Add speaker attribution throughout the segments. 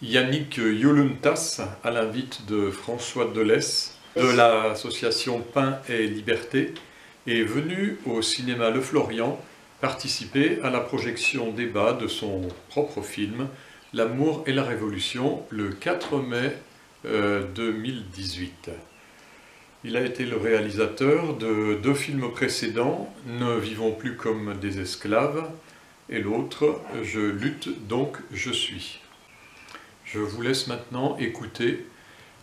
Speaker 1: Yannick Yoluntas, à l'invite de François Delesse de l'association Pain et Liberté, est venu au cinéma Le Florian participer à la projection débat de son propre film L'amour et la révolution le 4 mai 2018. Il a été le réalisateur de deux films précédents, Ne vivons plus comme des esclaves, et l'autre, Je lutte donc je suis. Je vous laisse maintenant écouter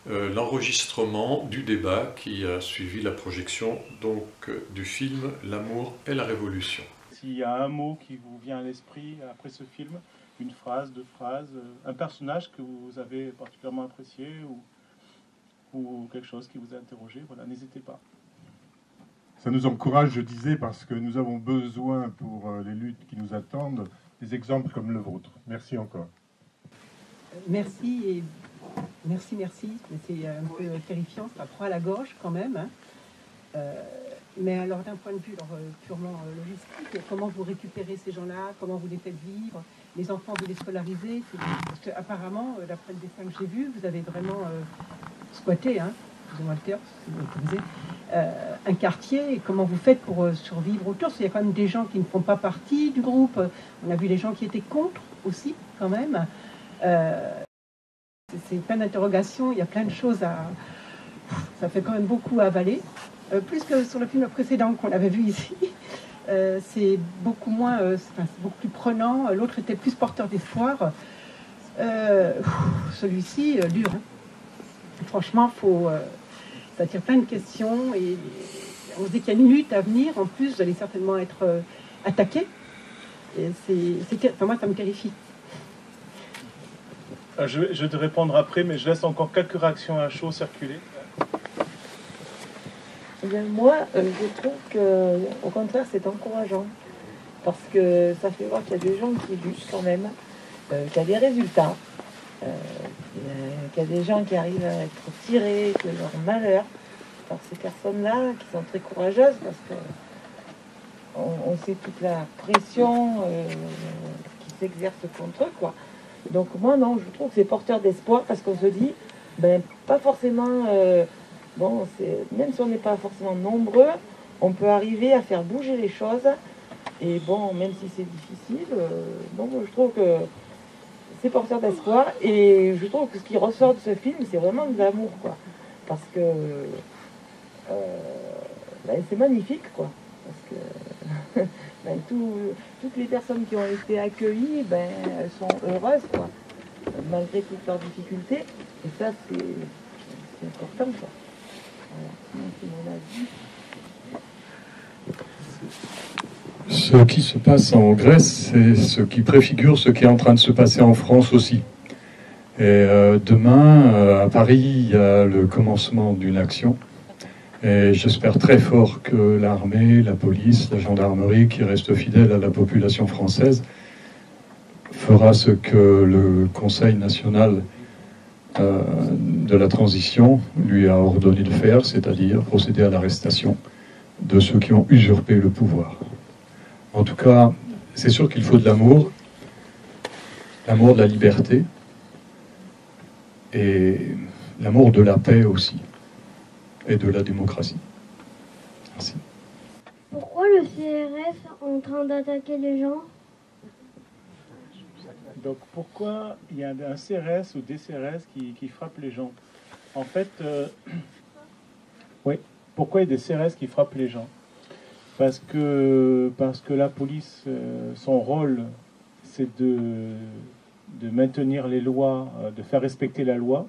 Speaker 1: l'enregistrement du débat qui a suivi la projection donc, du film L'amour et la révolution.
Speaker 2: S'il y a un mot qui vous vient à l'esprit après ce film, une phrase, deux phrases, un personnage que vous avez particulièrement apprécié ou quelque chose qui vous a interrogé, voilà, n'hésitez pas.
Speaker 3: Ça nous encourage, je disais, parce que nous avons besoin pour les luttes qui nous attendent des exemples comme le vôtre. Merci encore.
Speaker 4: Merci et merci. C'est un peu terrifiant, ça prend à la gorge quand même. Hein. Mais alors d'un point de vue purement logistique, comment vous récupérez ces gens-là, comment vous les faites vivre, les enfants vous les scolarisez, parce qu'apparemment, d'après le dessin que j'ai vu, vous avez vraiment squatté, hein, excusez-moi le terme, si vous l'utilisez, un quartier, et comment vous faites pour survivre autour, parce qu'il y a quand même des gens qui ne font pas partie du groupe, on a vu les gens qui étaient contre aussi, quand même. C'est plein d'interrogations, il y a plein de choses à... Ça fait quand même beaucoup à avaler. Plus que sur le film précédent qu'on avait vu ici. C'est beaucoup moins... c'est beaucoup plus prenant. L'autre était plus porteur d'espoir. Celui-ci, dur. Hein. Franchement, ça tire plein de questions. Et on se dit qu'il y a une lutte à venir. En plus, vous allez certainement être attaqué. Et enfin, moi, ça me terrifie.
Speaker 2: Je vais te répondre après, mais je laisse encore quelques réactions à chaud circuler.
Speaker 5: Eh bien, moi, je trouve qu'au contraire, c'est encourageant. Parce que ça fait voir qu'il y a des gens qui luttent quand même, qu'il y a des résultats, qu'il y a des gens qui arrivent à être tirés de leur malheur par ces personnes-là qui sont très courageuses parce que on sait toute la pression qui s'exerce contre eux, quoi. Donc moi, non, je trouve que c'est porteur d'espoir parce qu'on se dit, ben, pas forcément... bon, même si on n'est pas forcément nombreux, on peut arriver à faire bouger les choses. Et bon, même si c'est difficile, bon, je trouve que c'est porteur d'espoir. Et je trouve que ce qui ressort de ce film, c'est vraiment de l'amour, quoi. Parce que ben, c'est magnifique, quoi. Parce que ben, toutes les personnes qui ont été accueillies, ben, elles sont heureuses, quoi. Malgré toutes leurs difficultés. Et ça, c'est important, quoi.
Speaker 1: Ce qui se passe en Grèce, c'est ce qui préfigure ce qui est en train de se passer en France aussi. Et demain, à Paris, il y a le commencement d'une action. Et j'espère très fort que l'armée, la police, la gendarmerie, qui reste fidèle à la population française, fera ce que le Conseil national de la transition lui a ordonné de faire, c'est-à-dire procéder à l'arrestation de ceux qui ont usurpé le pouvoir. En tout cas, c'est sûr qu'il faut de l'amour de la liberté et l'amour de la paix aussi, et de la démocratie. Merci.
Speaker 6: Pourquoi le CRS est en train d'attaquer les gens ?
Speaker 2: Donc pourquoi il y a un CRS ou des CRS qui frappent les gens? En fait, oui, pourquoi il y a des CRS qui frappent les gens? Parce que la police, son rôle, c'est de maintenir les lois, de faire respecter la loi,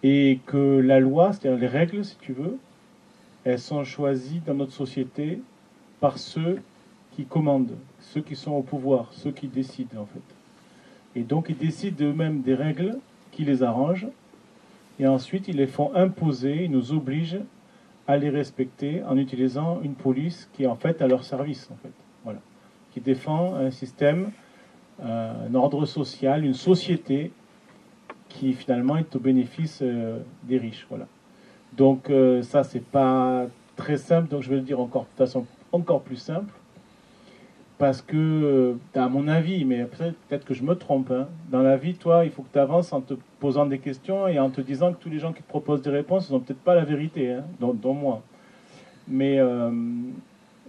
Speaker 2: et que la loi, c'est-à-dire les règles, si tu veux, elles sont choisies dans notre société par ceux qui commandent, ceux qui sont au pouvoir, ceux qui décident en fait. Et donc ils décident eux-mêmes des règles qui les arrangent, et ensuite ils les font imposer, ils nous obligent à les respecter en utilisant une police qui est en fait à leur service, en fait. Voilà. Qui défend un système, un ordre social, une société qui finalement est au bénéfice des riches. Voilà. Donc ça, c'est pas très simple, donc je vais le dire encore de façon encore plus simple. Parce que, à mon avis, mais peut-être que je me trompe, hein, dans la vie, toi, il faut que tu avances en te posant des questions et en te disant que tous les gens qui te proposent des réponses, ils n'ont peut-être pas la vérité, hein, dont moi. Mais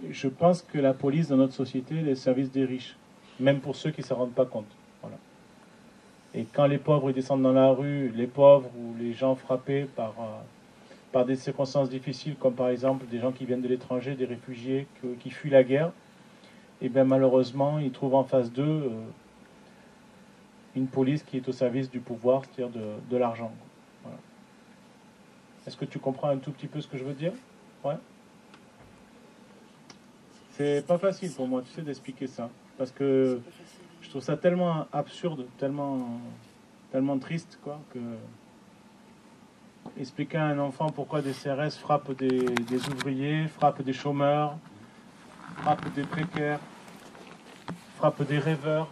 Speaker 2: je pense que la police dans notre société est le service des riches, même pour ceux qui ne s'en rendent pas compte. Voilà. Et quand les pauvres ils descendent dans la rue, les pauvres ou les gens frappés par des circonstances difficiles, comme par exemple des gens qui viennent de l'étranger, des réfugiés qui fuient la guerre, et bien malheureusement, ils trouvent en face d'eux une police qui est au service du pouvoir, c'est-à-dire de l'argent. Voilà. Est-ce que tu comprends un tout petit peu ce que je veux dire? Ouais. C'est pas facile pour moi, tu sais, d'expliquer ça. Parce que je trouve ça tellement absurde, tellement triste, quoi, que expliquer à un enfant pourquoi des CRS frappent des ouvriers, frappent des chômeurs, frappent des précaires, frappent des rêveurs,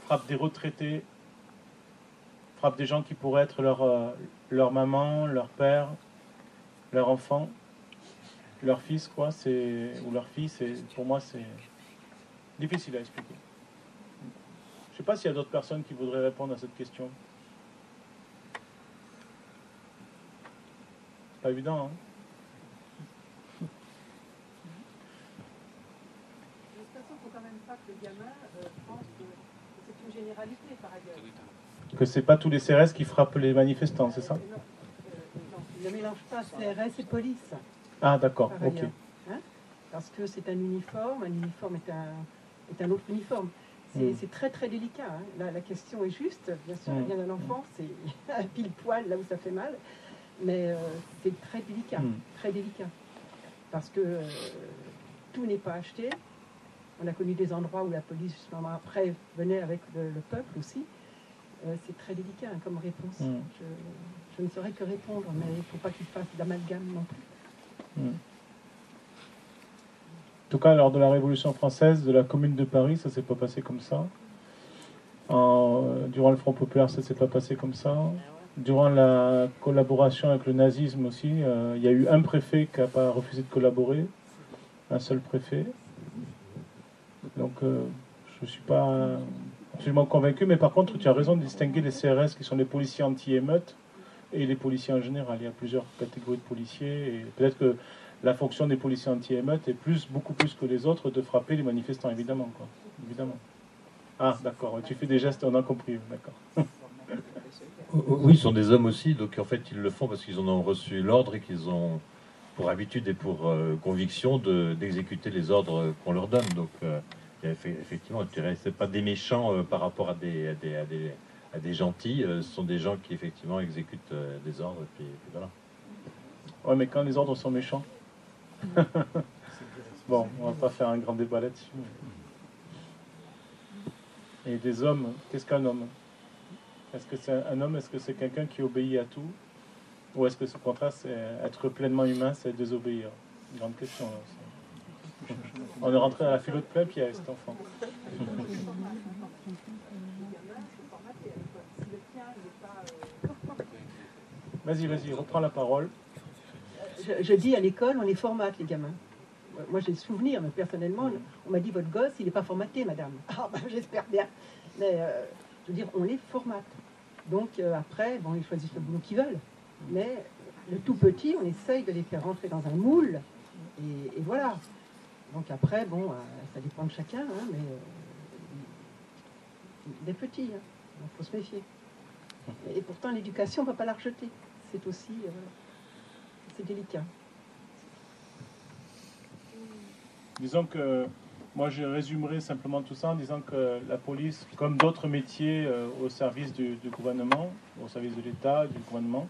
Speaker 2: frappent des retraités, frappent des gens qui pourraient être leur maman, leur père, leur enfant, leur fils, quoi, ou leur fille, pour moi, c'est difficile à expliquer. Je ne sais pas s'il y a d'autres personnes qui voudraient répondre à cette question. C'est pas évident, hein?
Speaker 4: De toute façon, il ne faut quand même pas que le gamin pense que c'est une généralité par ailleurs.
Speaker 2: Que c'est pas tous les CRS qui frappent les manifestants, c'est ça?
Speaker 4: Non, il ne mélange pas CRS et police.
Speaker 2: Ah d'accord,
Speaker 4: Par
Speaker 2: ok.
Speaker 4: ailleurs, hein, parce que c'est un uniforme est un autre uniforme. C'est très très délicat. Hein. La question est juste, bien sûr, elle vient d'un enfant, c'est un pile poil là où ça fait mal, mais c'est très délicat, très délicat. Parce que tout n'est pas acheté. On a connu des endroits où la police, justement, après, venait avec le peuple aussi. C'est très délicat hein, comme réponse. Je ne saurais que répondre, mais il ne faut pas qu'il fasse d'amalgame non plus.
Speaker 2: En tout cas, lors de la Révolution française, de la Commune de Paris, ça ne s'est pas passé comme ça. Durant le Front populaire, ça ne s'est pas passé comme ça. Durant la collaboration avec le nazisme aussi, il y a eu un préfet qui n'a pas refusé de collaborer, un seul préfet. Donc, je ne suis pas absolument convaincu, mais par contre, tu as raison de distinguer les CRS qui sont les policiers anti-émeutes et les policiers en général. Il y a plusieurs catégories de policiers, et peut-être que la fonction des policiers anti-émeutes est beaucoup plus que les autres de frapper les manifestants, évidemment, quoi. Évidemment. Ah, d'accord, tu fais des gestes, on a compris, d'accord.
Speaker 7: Oui, ils sont des hommes aussi, donc en fait ils le font parce qu'ils en ont reçu l'ordre et qu'ils ont pour habitude et pour conviction d'exécuter les ordres qu'on leur donne. Donc effectivement, c'est pas des méchants par rapport à des gentils, ce sont des gens qui effectivement exécutent des ordres, et puis voilà.
Speaker 2: Ouais, mais quand les ordres sont méchants. Bon, on va pas faire un grand débat là-dessus. Et des hommes, qu'est-ce qu'un homme? Est-ce que c'est un homme, est-ce que c'est quelqu'un qui obéit à tout? Ou est-ce que ce contraire, c'est être pleinement humain, c'est désobéir? Une grande question. Là, on est rentré à la philo de plein pied avec cet enfant. Vas-y, reprends la parole.
Speaker 4: Je dis à l'école, on les formate, les gamins. Moi, j'ai le souvenir, mais personnellement, on m'a dit, votre gosse, il n'est pas formaté, madame. Ah, ben, j'espère bien. Mais, je veux dire, on les formate. Donc, après, bon, ils choisissent le boulot qu'ils veulent. Mais, le tout petit, on essaye de les faire rentrer dans un moule. Et voilà. Donc, après, bon, ça dépend de chacun, hein, mais des petits, hein. Donc, il faut se méfier. Et pourtant, l'éducation, on ne va pas la rejeter. C'est aussi... c'est délicat.
Speaker 2: Disons que moi je résumerai simplement tout ça en disant que la police, comme d'autres métiers au service du gouvernement, au service de l'État, du gouvernement,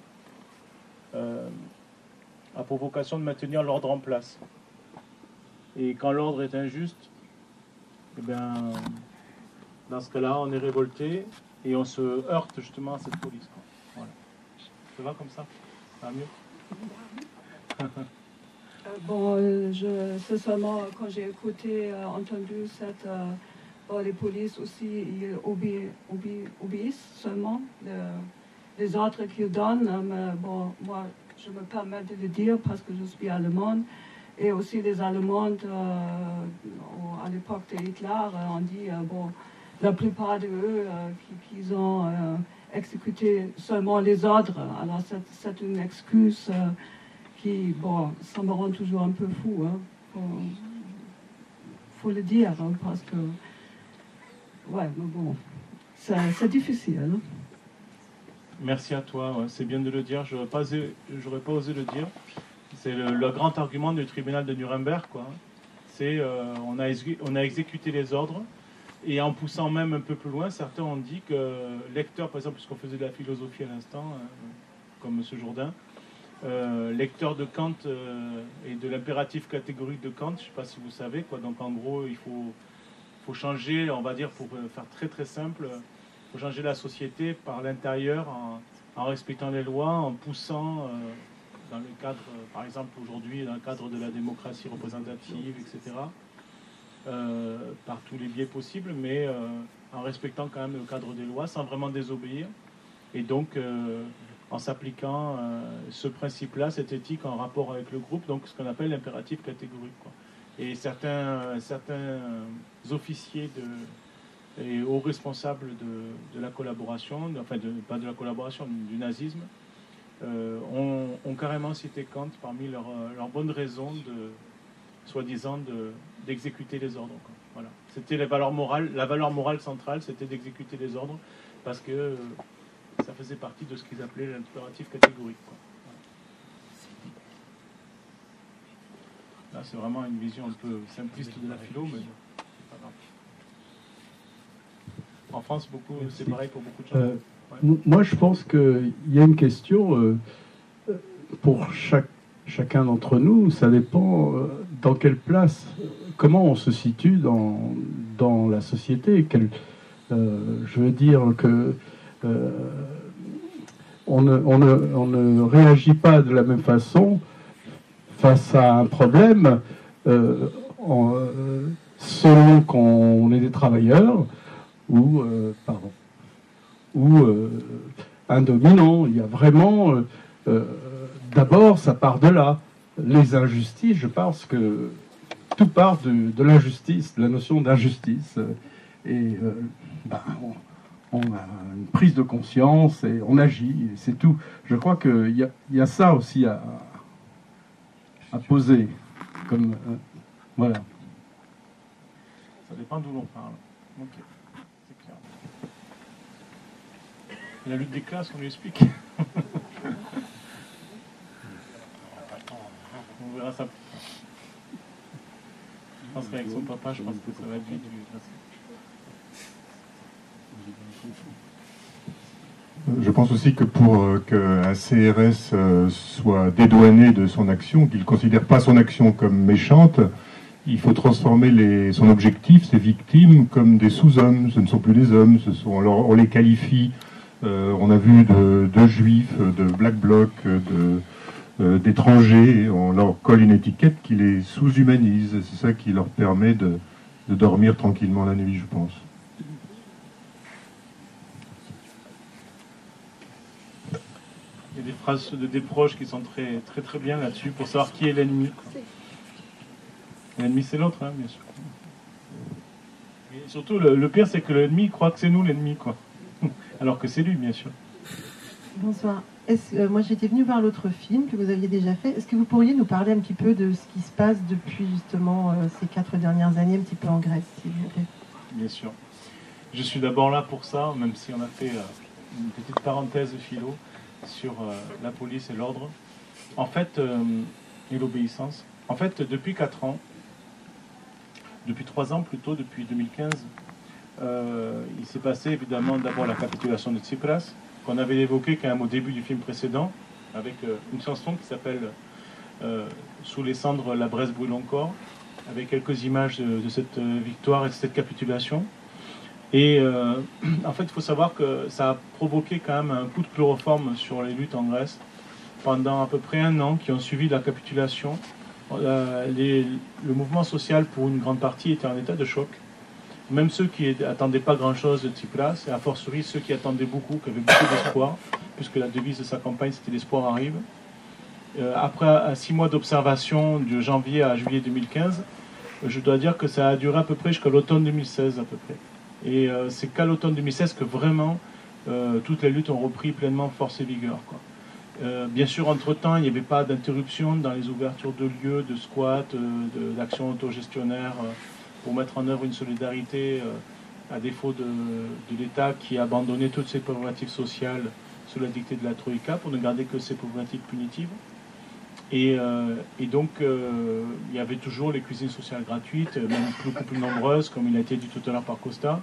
Speaker 2: a pour vocation de maintenir l'ordre en place. Et quand l'ordre est injuste, eh bien, dans ce cas-là, on est révolté et on se heurte justement à cette police. Voilà. Ça va comme ça? Ça va mieux?
Speaker 8: Bon, c'est seulement quand j'ai entendu les polices aussi, ils obéissent seulement les ordres qu'ils donnent. Mais bon, moi, je me permets de le dire parce que je suis allemande Et aussi les Allemands, à l'époque de Hitler, on dit, bon, la plupart d'eux qui ont exécuté seulement les ordres. Alors c'est une excuse qui, bon, ça me rend toujours un peu fou. Hein. Faut le dire, hein, parce que, ouais, mais bon, c'est difficile. Hein.
Speaker 2: Merci à toi, ouais, c'est bien de le dire, j'aurais pas osé le dire. C'est le grand argument du tribunal de Nuremberg, quoi. C'est on a exécuté les ordres, et en poussant même un peu plus loin, certains ont dit que lecteur, par exemple, puisqu'on faisait de la philosophie à l'instant, comme M. Jourdain, lecteur de Kant et de l'impératif catégorique de Kant, je ne sais pas si vous savez, quoi. Donc en gros, il faut changer, on va dire, pour faire très très simple, il faut changer la société par l'intérieur en respectant les lois, en poussant dans le cadre, par exemple aujourd'hui, dans le cadre de la démocratie représentative, etc., par tous les biais possibles, mais en respectant quand même le cadre des lois, sans vraiment désobéir. Et donc, en s'appliquant ce principe-là, cette éthique en rapport avec le groupe, donc ce qu'on appelle l'impératif catégorique, quoi. Et certains officiers et hauts responsables de la collaboration, enfin pas de la collaboration, du nazisme, ont carrément cité Kant parmi leurs bonnes raisons soi-disant d'exécuter les ordres, quoi. Voilà. C'était la valeur morale centrale, c'était d'exécuter les ordres, parce que ça faisait partie de ce qu'ils appelaient l'impératif catégorique, quoi. Voilà. Là, c'est vraiment une vision un peu simpliste de la philo, mais c'est pas grave. En France, c'est pareil pour beaucoup de gens.
Speaker 9: Ouais. Moi, je pense qu'il y a une question pour chacun d'entre nous. Ça dépend dans quelle place, comment on se situe dans la société. Je veux dire que on ne réagit pas de la même façon face à un problème selon qu'on est des travailleurs ou un dominant. Il y a vraiment d'abord ça part de là. Les injustices, je pense que tout part de l'injustice, de la notion d'injustice, et on a une prise de conscience et on agit, et c'est tout. Je crois qu'il y a ça aussi à poser comme voilà.
Speaker 2: Ça dépend d'où l'on parle. Ok, c'est clair. La lutte des classes, on lui explique. On verra ça. Je pense qu'avec son papa, je pense que ça va être vite.
Speaker 3: Je pense aussi que pour qu'un CRS soit dédouané de son action, qu'il ne considère pas son action comme méchante, il faut transformer son objectif, ses victimes, comme des sous-hommes. Ce ne sont plus des hommes, on les qualifie, on a vu de juifs, de black bloc, d'étrangers, on leur colle une étiquette qui les sous-humanise. C'est ça qui leur permet de dormir tranquillement la nuit, je pense.
Speaker 2: Il y a des phrases des proches qui sont très, très, très bien là-dessus pour savoir qui est l'ennemi. L'ennemi, c'est l'autre, hein, bien sûr. Et surtout, le pire, c'est que l'ennemi croit que c'est nous l'ennemi, quoi. Alors que c'est lui, bien sûr.
Speaker 10: Bonsoir. Moi, j'étais venue voir l'autre film que vous aviez déjà fait. Est-ce que vous pourriez nous parler un petit peu de ce qui se passe depuis, justement, ces 4 dernières années, un petit peu en Grèce, s'il vous plaît?
Speaker 2: Bien sûr. Je suis d'abord là pour ça, même si on a fait une petite parenthèse philo sur la police et l'ordre. En fait, et l'obéissance. En fait, depuis 4 ans, depuis 3 ans plutôt, depuis 2015, il s'est passé évidemment d'abord la capitulation de Tsipras, qu'on avait évoqué quand même au début du film précédent, avec une chanson qui s'appelle Sous les cendres, la Bresse brûle encore, avec quelques images de cette victoire et de cette capitulation. Et en fait, il faut savoir que ça a provoqué quand même un coup de chloroforme sur les luttes en Grèce pendant à peu près 1 an qui ont suivi la capitulation. Le mouvement social, pour une grande partie, était en état de choc. Même ceux qui n'attendaient pas grand-chose de Tsipras, et a fortiori ceux qui attendaient beaucoup, qui avaient beaucoup d'espoir, puisque la devise de sa campagne, c'était « l'espoir arrive ». après 6 mois d'observation de janvier à juillet 2015, je dois dire que ça a duré à peu près jusqu'à l'automne 2016 à peu près. Et c'est qu'à l'automne 2016 que vraiment toutes les luttes ont repris pleinement force et vigueur, quoi. Bien sûr, entre-temps, il n'y avait pas d'interruption dans les ouvertures de lieux, de squats, d'actions autogestionnaires pour mettre en œuvre une solidarité à défaut de l'État qui a abandonné toutes ses prérogatives sociales sous la dictée de la Troïka pour ne garder que ses prérogatives punitives. Et donc, il y avait toujours les cuisines sociales gratuites, même beaucoup plus nombreuses, comme il a été dit tout à l'heure par Costa.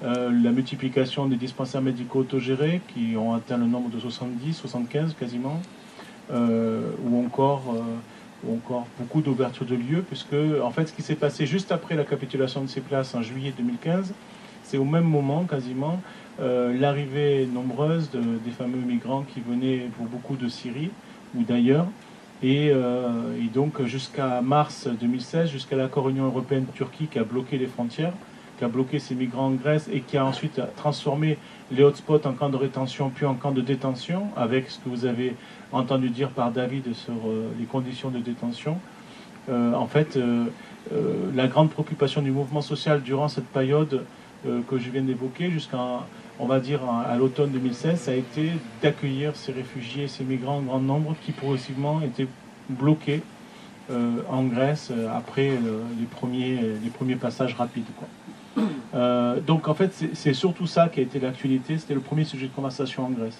Speaker 2: La multiplication des dispensaires médicaux autogérés, qui ont atteint le nombre de 70, 75 quasiment, ou encore beaucoup d'ouvertures de lieux, puisque, en fait, ce qui s'est passé juste après la capitulation de ces places en juillet 2015, c'est au même moment, quasiment, l'arrivée nombreuse des fameux migrants qui venaient pour beaucoup de Syrie ou d'ailleurs. Et donc jusqu'à mars 2016, jusqu'à l'accord Union européenne-Turquie qui a bloqué les frontières, qui a bloqué ces migrants en Grèce et qui a ensuite transformé les hotspots en camps de rétention puis en camps de détention, avec ce que vous avez entendu dire par David sur les conditions de détention. En fait, la grande préoccupation du mouvement social durant cette période que je viens d'évoquer, jusqu'à, on va dire, à l'automne 2016, ça a été d'accueillir ces réfugiés, ces migrants en grand nombre qui progressivement étaient bloqués en Grèce après les premiers passages rapides, quoi. Donc en fait, c'est surtout ça qui a été l'actualité, c'était le premier sujet de conversation en Grèce.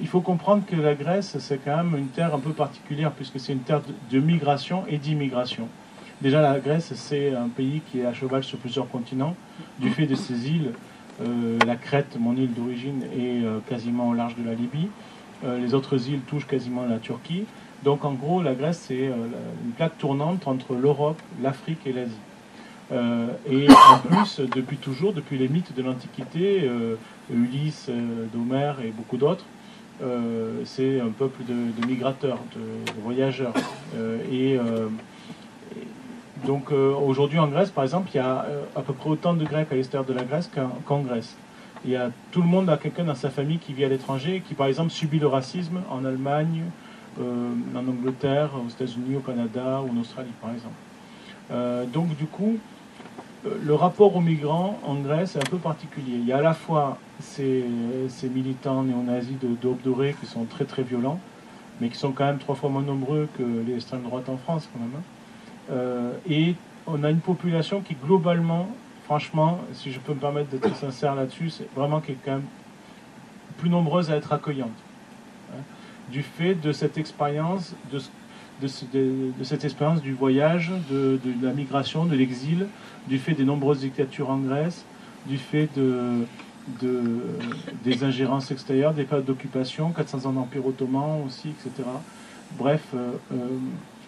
Speaker 2: Il faut comprendre que la Grèce, c'est quand même une terre un peu particulière, puisque c'est une terre de migration et d'immigration. Déjà, la Grèce, c'est un pays qui est à cheval sur plusieurs continents, du fait de ses îles. La Crète, mon île d'origine, est quasiment au large de la Libye. Les autres îles touchent quasiment la Turquie. Donc en gros, la Grèce, c'est une plaque tournante entre l'Europe, l'Afrique et l'Asie. Et en plus, depuis toujours, depuis les mythes de l'Antiquité, Ulysse, d'Homère et beaucoup d'autres, c'est un peuple de migrateurs, de voyageurs. Donc aujourd'hui en Grèce, par exemple, il y a à peu près autant de Grecs à l'extérieur de la Grèce qu'en Grèce. Tout le monde a quelqu'un dans sa famille qui vit à l'étranger, qui par exemple subit le racisme en Allemagne, en Angleterre, aux États-Unis, au Canada ou en Australie, par exemple. Donc du coup, le rapport aux migrants en Grèce est un peu particulier. Il y a à la fois ces militants néo-nazis de Aube Dorée qui sont très très violents, mais qui sont quand même 3 fois moins nombreux que les extrêmes droites en France quand même. Et on a une population qui globalement, franchement, si je peux me permettre d'être sincère là-dessus, c'est vraiment qui est quand même plus nombreuse à être accueillante. Du fait de cette expérience, de cette expérience du voyage, de la migration, de l'exil, du fait des nombreuses dictatures en Grèce, du fait des ingérences extérieures, des périodes d'occupation, 400 ans d'Empire ottoman aussi, etc. Bref,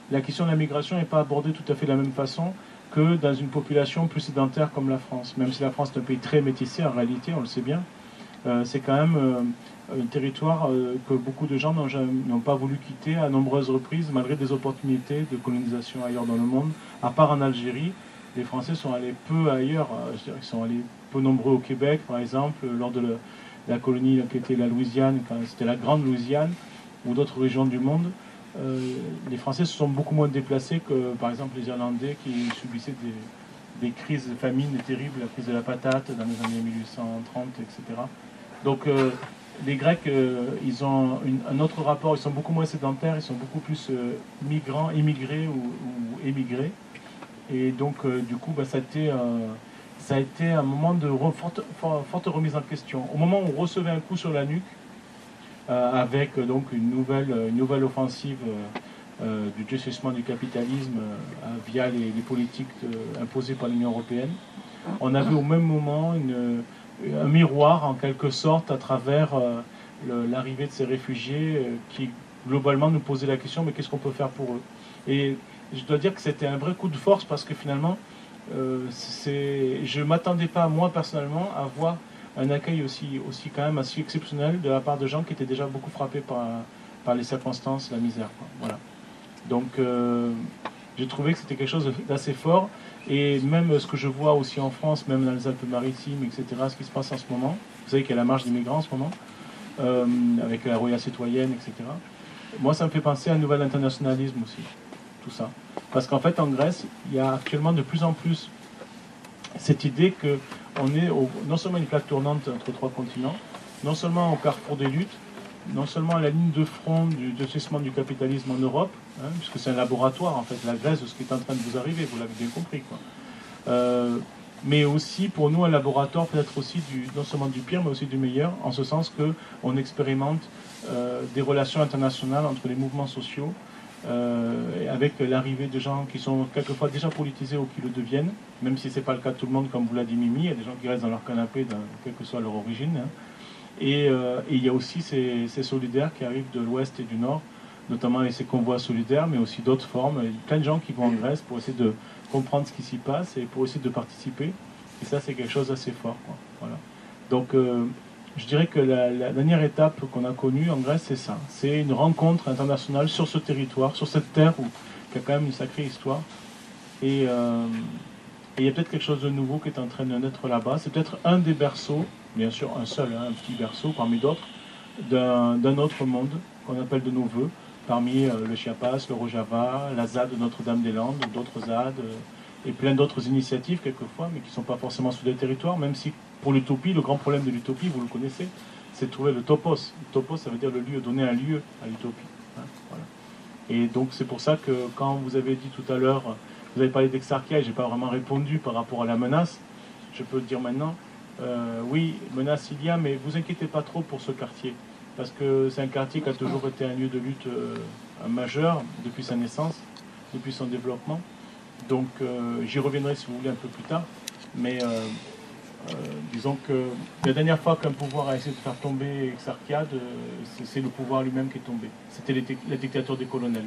Speaker 2: la question de la migration n'est pas abordée tout à fait de la même façon que dans une population plus sédentaire comme la France. Même si la France est un pays très métissé, en réalité, on le sait bien, c'est quand même un territoire que beaucoup de gens n'ont pas voulu quitter à nombreuses reprises, malgré des opportunités de colonisation ailleurs dans le monde. À part en Algérie, les Français sont allés peu ailleurs. Ils sont allés peu nombreux au Québec, par exemple, lors de la colonie qui était la Louisiane, quand c'était la Grande Louisiane, ou d'autres régions du monde. Les Français se sont beaucoup moins déplacés que, par exemple, les Irlandais qui subissaient des crises de famine terribles, la crise de la patate dans les années 1830, etc. Donc, les Grecs, ils ont un autre rapport, ils sont beaucoup moins sédentaires, ils sont beaucoup plus migrants, immigrés ou émigrés. Et donc, du coup, ça a été un moment de forte remise en question. Au moment où on recevait un coup sur la nuque, avec donc une nouvelle offensive du durcissement du capitalisme via les politiques imposées par l'Union européenne. On avait au même moment un miroir en quelque sorte à travers l'arrivée de ces réfugiés qui globalement nous posaient la question mais qu'est-ce qu'on peut faire pour eux? Et je dois dire que c'était un vrai coup de force parce que finalement je ne m'attendais pas moi personnellement à voir un accueil aussi quand même assez exceptionnel de la part de gens qui étaient déjà beaucoup frappés par les circonstances, la misère, quoi. Voilà. Donc j'ai trouvé que c'était quelque chose d'assez fort et même ce que je vois aussi en France, même dans les Alpes-Maritimes, etc., ce qui se passe en ce moment, vous savez qu'il y a la marche des migrants en ce moment, avec la Roya citoyenne, etc. moi, ça me fait penser à un nouvel internationalisme aussi, tout ça. Parce qu'en fait, en Grèce, il y a actuellement de plus en plus cette idée qu'on est non seulement une plaque tournante entre trois continents, non seulement au carrefour des luttes, non seulement à la ligne de front du durcissement du capitalisme en Europe, hein, puisque c'est un laboratoire, en fait, la Grèce, de ce qui est en train de vous arriver, vous l'avez bien compris, quoi. Mais aussi, pour nous, un laboratoire peut-être aussi non seulement du pire, mais aussi du meilleur, en ce sens qu'on expérimente des relations internationales entre les mouvements sociaux, avec l'arrivée de gens qui sont quelquefois déjà politisés ou qui le deviennent, même si ce n'est pas le cas de tout le monde, comme vous l'a dit Mimi, il y a des gens qui restent dans leur canapé, quelle que soit leur origine. Hein. Et il y a aussi ces solidaires qui arrivent de l'Ouest et du Nord, notamment avec ces convois solidaires, mais aussi d'autres formes. Il y a plein de gens qui vont en Grèce pour essayer de comprendre ce qui s'y passe et pour essayer de participer. Et ça, c'est quelque chose d'assez fort, quoi. Voilà. Donc, je dirais que la dernière étape qu'on a connue en Grèce, c'est ça. C'est une rencontre internationale sur ce territoire, sur cette terre qui a quand même une sacrée histoire. Et il y a peut-être quelque chose de nouveau qui est en train de naître là-bas. C'est peut-être un des berceaux, bien sûr un seul, hein, un petit berceau parmi d'autres, d'un autre monde qu'on appelle de nos voeux, parmi le Chiapas, le Rojava, la ZAD de Notre-Dame-des-Landes, d'autres ZAD, et plein d'autres initiatives quelquefois, mais qui ne sont pas forcément sur des territoires, même si pour l'utopie, le grand problème de l'utopie, vous le connaissez, c'est de trouver le topos. Le topos, ça veut dire le lieu, donner un lieu à l'utopie. Hein, voilà. Et donc c'est pour ça que quand vous avez dit tout à l'heure, vous avez parlé d'Exarchia, et je n'ai pas vraiment répondu par rapport à la menace, je peux le dire maintenant, oui, menace il y a, mais vous inquiétez pas trop pour ce quartier, parce que c'est un quartier qui a toujours été un lieu de lutte majeur depuis sa naissance, depuis son développement. Donc j'y reviendrai si vous voulez un peu plus tard, mais disons que la dernière fois qu'un pouvoir a essayé de faire tomber Exarchia, c'est le pouvoir lui-même qui est tombé. C'était la dictature des colonels.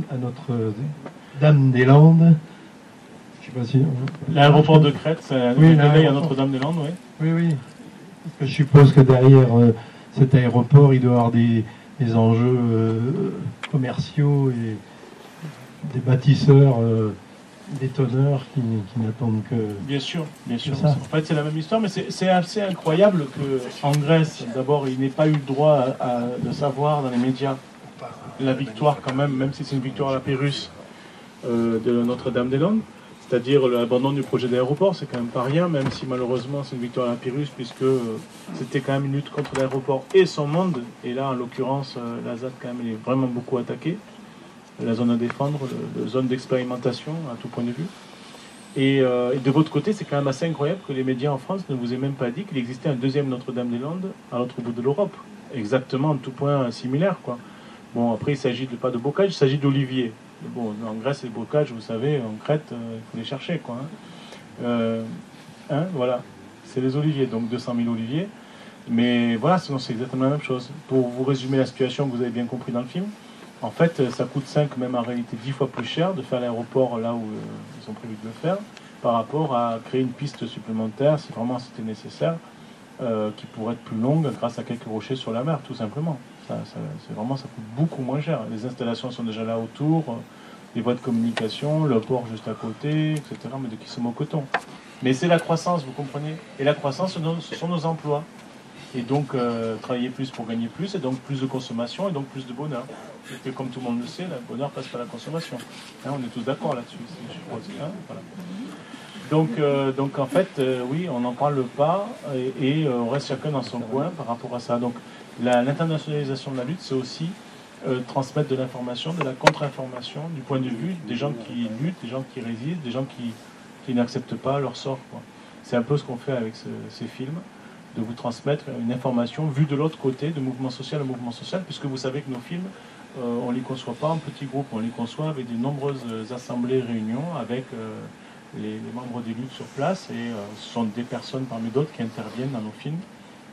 Speaker 11: À Notre-Dame-des-Landes. Je sais pas si...
Speaker 2: L'aéroport de Crète, c'est un éveil à Notre-Dame-des-Landes, oui.
Speaker 11: Oui, oui. Parce que je suppose que derrière cet aéroport, il doit y avoir des enjeux commerciaux et des bâtisseurs, des tonneurs qui n'attendent que...
Speaker 2: Bien sûr, bien sûr. En fait, c'est la même histoire, mais c'est assez incroyable qu'en Grèce, d'abord, il n'ait pas eu le droit de savoir dans les médias la victoire quand même si c'est une victoire à la Pyrrhus de Notre-Dame-des-Landes, c'est-à-dire l'abandon du projet d'aéroport, c'est quand même pas rien, même si malheureusement c'est une victoire à la Pyrrhus, puisque c'était quand même une lutte contre l'aéroport et son monde, et là en l'occurrence la ZAD quand même elle est vraiment beaucoup attaquée, la zone à défendre, la zone d'expérimentation à tout point de vue. Et de votre côté, c'est quand même assez incroyable que les médias en France ne vous aient même pas dit qu'il existait un deuxième Notre-Dame-des-Landes à l'autre bout de l'Europe, exactement en tout point similaire, quoi. Bon, après, il s'agit pas de bocage, il s'agit d'oliviers. Bon, en Grèce, les bocages, vous savez, en Crète, il faut les chercher, quoi. Voilà, c'est les oliviers, donc 200 000 oliviers. Mais voilà, sinon c'est exactement la même chose. Pour vous résumer la situation que vous avez bien compris dans le film, en fait, ça coûte 5, même en réalité 10 fois plus cher de faire l'aéroport là où ils ont prévu de le faire, par rapport à créer une piste supplémentaire, si vraiment c'était nécessaire, qui pourrait être plus longue grâce à quelques rochers sur la mer, tout simplement. Ça coûte beaucoup moins cher. Les installations sont déjà là autour, les voies de communication, le port juste à côté, etc. Mais de qui se moque au-t-on ? Mais c'est la croissance, vous comprenez ? Et la croissance, ce sont nos emplois. Et donc, travailler plus pour gagner plus, et donc plus de consommation, et donc plus de bonheur. Et que, comme tout le monde le sait, le bonheur passe par la consommation. Hein, on est tous d'accord là-dessus, je suppose. Hein, voilà. Donc en fait, oui, on n'en parle pas, et on reste chacun dans son coin par rapport à ça. Donc, l'internationalisation de la lutte, c'est aussi transmettre de l'information, de la contre-information, du point de vue des gens qui luttent, des gens qui résistent, des gens qui n'acceptent pas leur sort, quoi. C'est un peu ce qu'on fait avec ces films, de vous transmettre une information vue de l'autre côté, de mouvement social à mouvement social, puisque vous savez que nos films, on ne les conçoit pas en petits groupes, on les conçoit avec de nombreuses assemblées, réunions, avec les membres des luttes sur place, et ce sont des personnes parmi d'autres qui interviennent dans nos films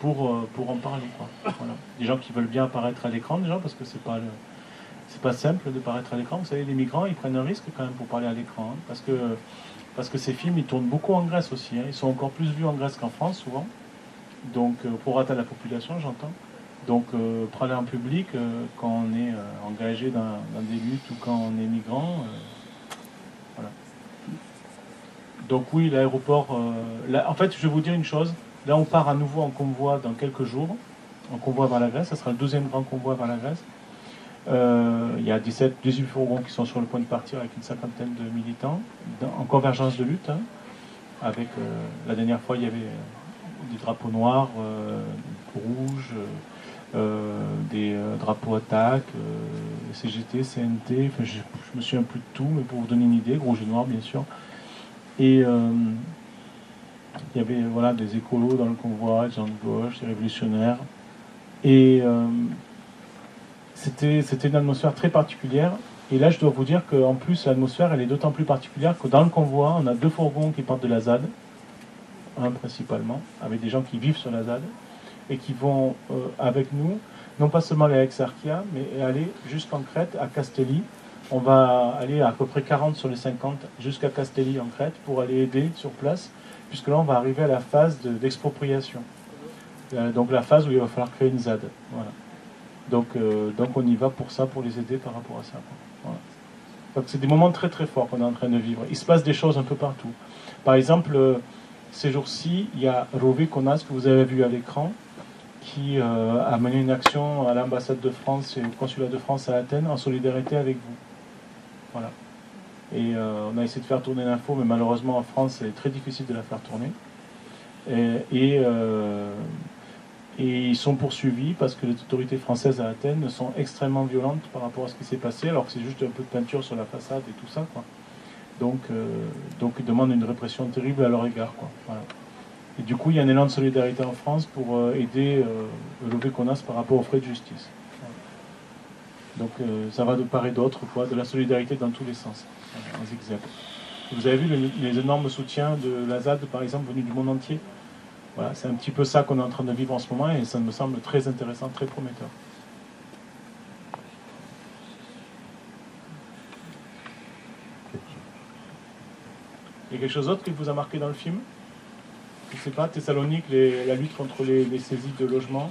Speaker 2: pour en parler, quoi. Voilà. Des gens qui veulent bien apparaître à l'écran, déjà, parce que c'est pas simple de paraître à l'écran. Vous savez, les migrants, ils prennent un risque quand même pour parler à l'écran, hein, parce que ces films, ils tournent beaucoup en Grèce aussi, hein. Ils sont encore plus vus en Grèce qu'en France, souvent. Donc, pour atteindre la population, j'entends. Donc, parler en public, quand on est engagé dans des luttes ou quand on est migrant, voilà. Donc oui, l'aéroport... en fait, je vais vous dire une chose. Là, on part à nouveau en convoi dans quelques jours, en convoi vers la Grèce. Ça sera le 2e grand convoi vers la Grèce. Il y a 18 fourgons qui sont sur le point de partir avec une 50aine de militants, en convergence de lutte. Hein, avec, la dernière fois, il y avait des drapeaux noirs, rouges, des drapeaux attaques, CGT, CNT, enfin, je me souviens plus de tout, mais pour vous donner une idée, rouge et noir bien sûr. Et il y avait voilà, des écolos dans le convoi, des gens de gauche, des révolutionnaires. Et c'était une atmosphère très particulière. Et là, je dois vous dire qu'en plus, l'atmosphère, elle est d'autant plus particulière que dans le convoi, on a 2 fourgons qui partent de la ZAD, un principalement, avec des gens qui vivent sur la ZAD, et qui vont avec nous, non pas seulement aller à Exarchia, mais aller jusqu'en Crète, à Castelli. On va aller à peu près 40 sur les 50 jusqu'à Castelli en Crète pour aller aider sur place, puisque là, on va arriver à la phase d'expropriation. Donc la phase où il va falloir créer une ZAD. Voilà. Donc on y va pour ça, pour les aider par rapport à ça. Voilà. Donc c'est des moments très très forts qu'on est en train de vivre. Il se passe des choses un peu partout. Par exemple, ces jours-ci, il y a Rové Konas, que vous avez vu à l'écran, qui a mené une action à l'ambassade de France et au consulat de France à Athènes en solidarité avec vous. Voilà. Et on a essayé de faire tourner l'info, mais malheureusement en France, c'est très difficile de la faire tourner. Et ils sont poursuivis parce que les autorités françaises à Athènes sont extrêmement violentes par rapport à ce qui s'est passé, alors que c'est juste un peu de peinture sur la façade et tout ça, quoi. Donc ils demandent une répression terrible à leur égard, quoi. Voilà. Et du coup, il y a un élan de solidarité en France pour aider Rové Konas par rapport aux frais de justice. Voilà. Donc ça va de part et d'autre, quoi, de la solidarité dans tous les sens, en zigzag. Vous avez vu les énormes soutiens de la ZAD, par exemple, venus du monde entier. Voilà, c'est un petit peu ça qu'on est en train de vivre en ce moment et ça me semble très intéressant, très prometteur. Il y a quelque chose d'autre qui vous a marqué dans le film? Je ne sais pas, Thessalonique, la lutte contre les saisies de logements,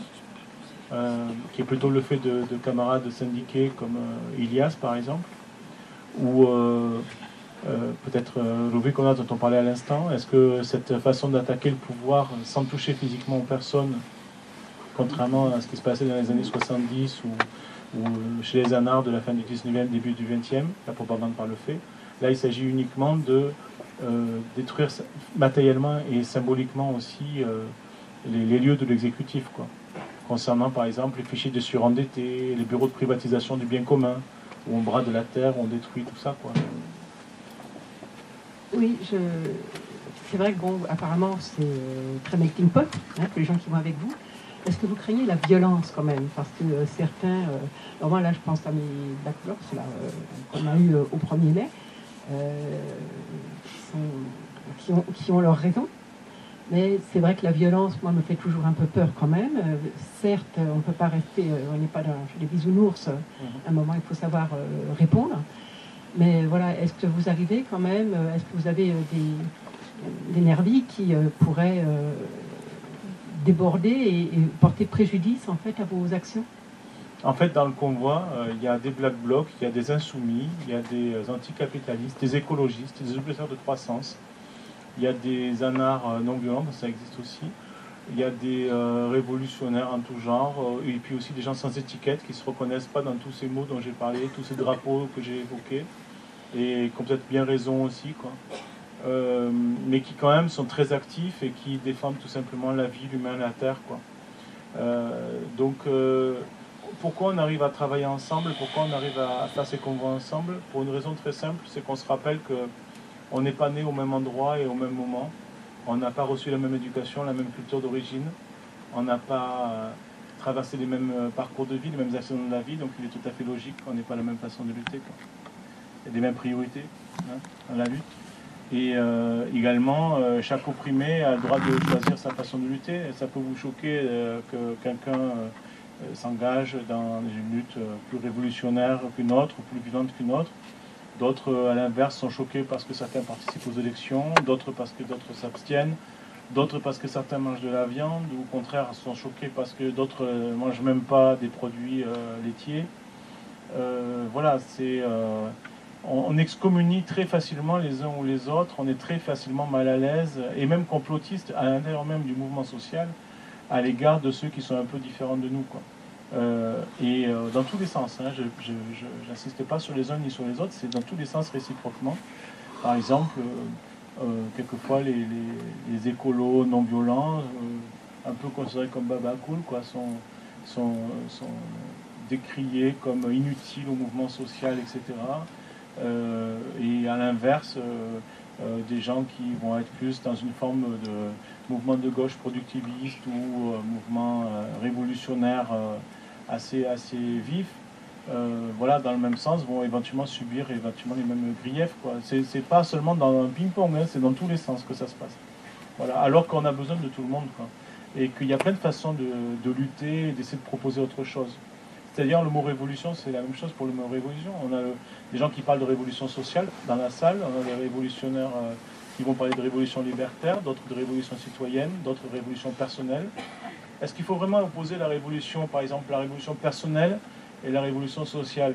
Speaker 2: qui est plutôt le fait de camarades syndiqués comme Ilias par exemple, ou peut-être Rové Konas dont on parlait à l'instant. Est-ce que cette façon d'attaquer le pouvoir sans toucher physiquement aux personnes, contrairement à ce qui se passait dans les années 70 ou chez les anards de la fin du 19e, début du 20e, la propagande par le fait, là il s'agit uniquement de détruire matériellement et symboliquement aussi les lieux de l'exécutif, quoi. Concernant par exemple les fichiers de surendettés, les bureaux de privatisation du bien commun, où on brade la terre, on détruit tout ça, quoi.
Speaker 4: Oui, c'est vrai que bon, apparemment c'est très melting pot, hein, pour les gens qui vont avec vous. Est-ce que vous craignez la violence quand même? Parce que certains, alors moi là je pense à mes Black Blocs là, qu'on a eu au 1er mai, qui ont leurs raisons. Mais c'est vrai que la violence, moi, me fait toujours un peu peur quand même. Certes, on ne peut pas rester, on n'est pas dans les bisounours. À un moment, il faut savoir répondre. Mais voilà, est-ce que vous arrivez quand même, est-ce que vous avez des nervis qui pourraient déborder et porter préjudice en fait à vos actions?
Speaker 2: En fait, dans le convoi, il y a des Black Blocs, il y a des insoumis, il y a des anticapitalistes, des écologistes, des oppresseurs de croissance. Il y a des anards non violents, ça existe aussi. Il y a des révolutionnaires en tout genre, et puis aussi des gens sans étiquette qui ne se reconnaissent pas dans tous ces mots dont j'ai parlé, tous ces drapeaux que j'ai évoqués, et qui ont peut-être bien raison aussi, quoi. Mais qui quand même sont très actifs et qui défendent tout simplement la vie, l'humain, la terre, quoi. Pourquoi on arrive à travailler ensemble, pourquoi on arrive à faire ces convois ensemble? Pour une raison très simple, c'est qu'on se rappelle que on n'est pas né au même endroit et au même moment. On n'a pas reçu la même éducation, la même culture d'origine. On n'a pas traversé les mêmes parcours de vie, les mêmes actions de la vie. Donc il est tout à fait logique qu'on n'ait pas la même façon de lutter, quoi. Il y a des mêmes priorités, hein, dans la lutte. Et également, chaque opprimé a le droit de choisir sa façon de lutter. Et ça peut vous choquer que quelqu'un s'engage dans une lutte plus révolutionnaire qu'une autre, ou plus violente qu'une autre. D'autres, à l'inverse, sont choqués parce que certains participent aux élections, d'autres parce que d'autres s'abstiennent, d'autres parce que certains mangent de la viande, ou au contraire sont choqués parce que d'autres ne mangent même pas des produits laitiers. Voilà, on excommunie très facilement les uns ou les autres, on est très facilement mal à l'aise, et même complotiste à l'intérieur même du mouvement social, à l'égard de ceux qui sont un peu différents de nous, quoi. Dans tous les sens, hein, je n'insiste pas sur les uns ni sur les autres, c'est dans tous les sens réciproquement. Par exemple, quelquefois les écolos non violents, un peu considérés comme babacool, quoi, sont décriés comme inutiles au mouvement social, etc. Et à l'inverse, des gens qui vont être plus dans une forme de mouvement de gauche productiviste ou mouvement révolutionnaire assez vif, voilà, dans le même sens, vont éventuellement subir éventuellement les mêmes griefs, quoi. C'est pas seulement dans un ping-pong, hein, c'est dans tous les sens que ça se passe. Voilà, alors qu'on a besoin de tout le monde, quoi. Et qu'il y a plein de façons de lutter et d'essayer de proposer autre chose. C'est-à-dire le mot révolution, c'est la même chose pour le mot révolution. On a des gens qui parlent de révolution sociale dans la salle, on a des révolutionnaires qui vont parler de révolution libertaire, d'autres de révolution citoyenne, d'autres de révolution personnelle. Est-ce qu'il faut vraiment opposer la révolution, par exemple la révolution personnelle et la révolution sociale?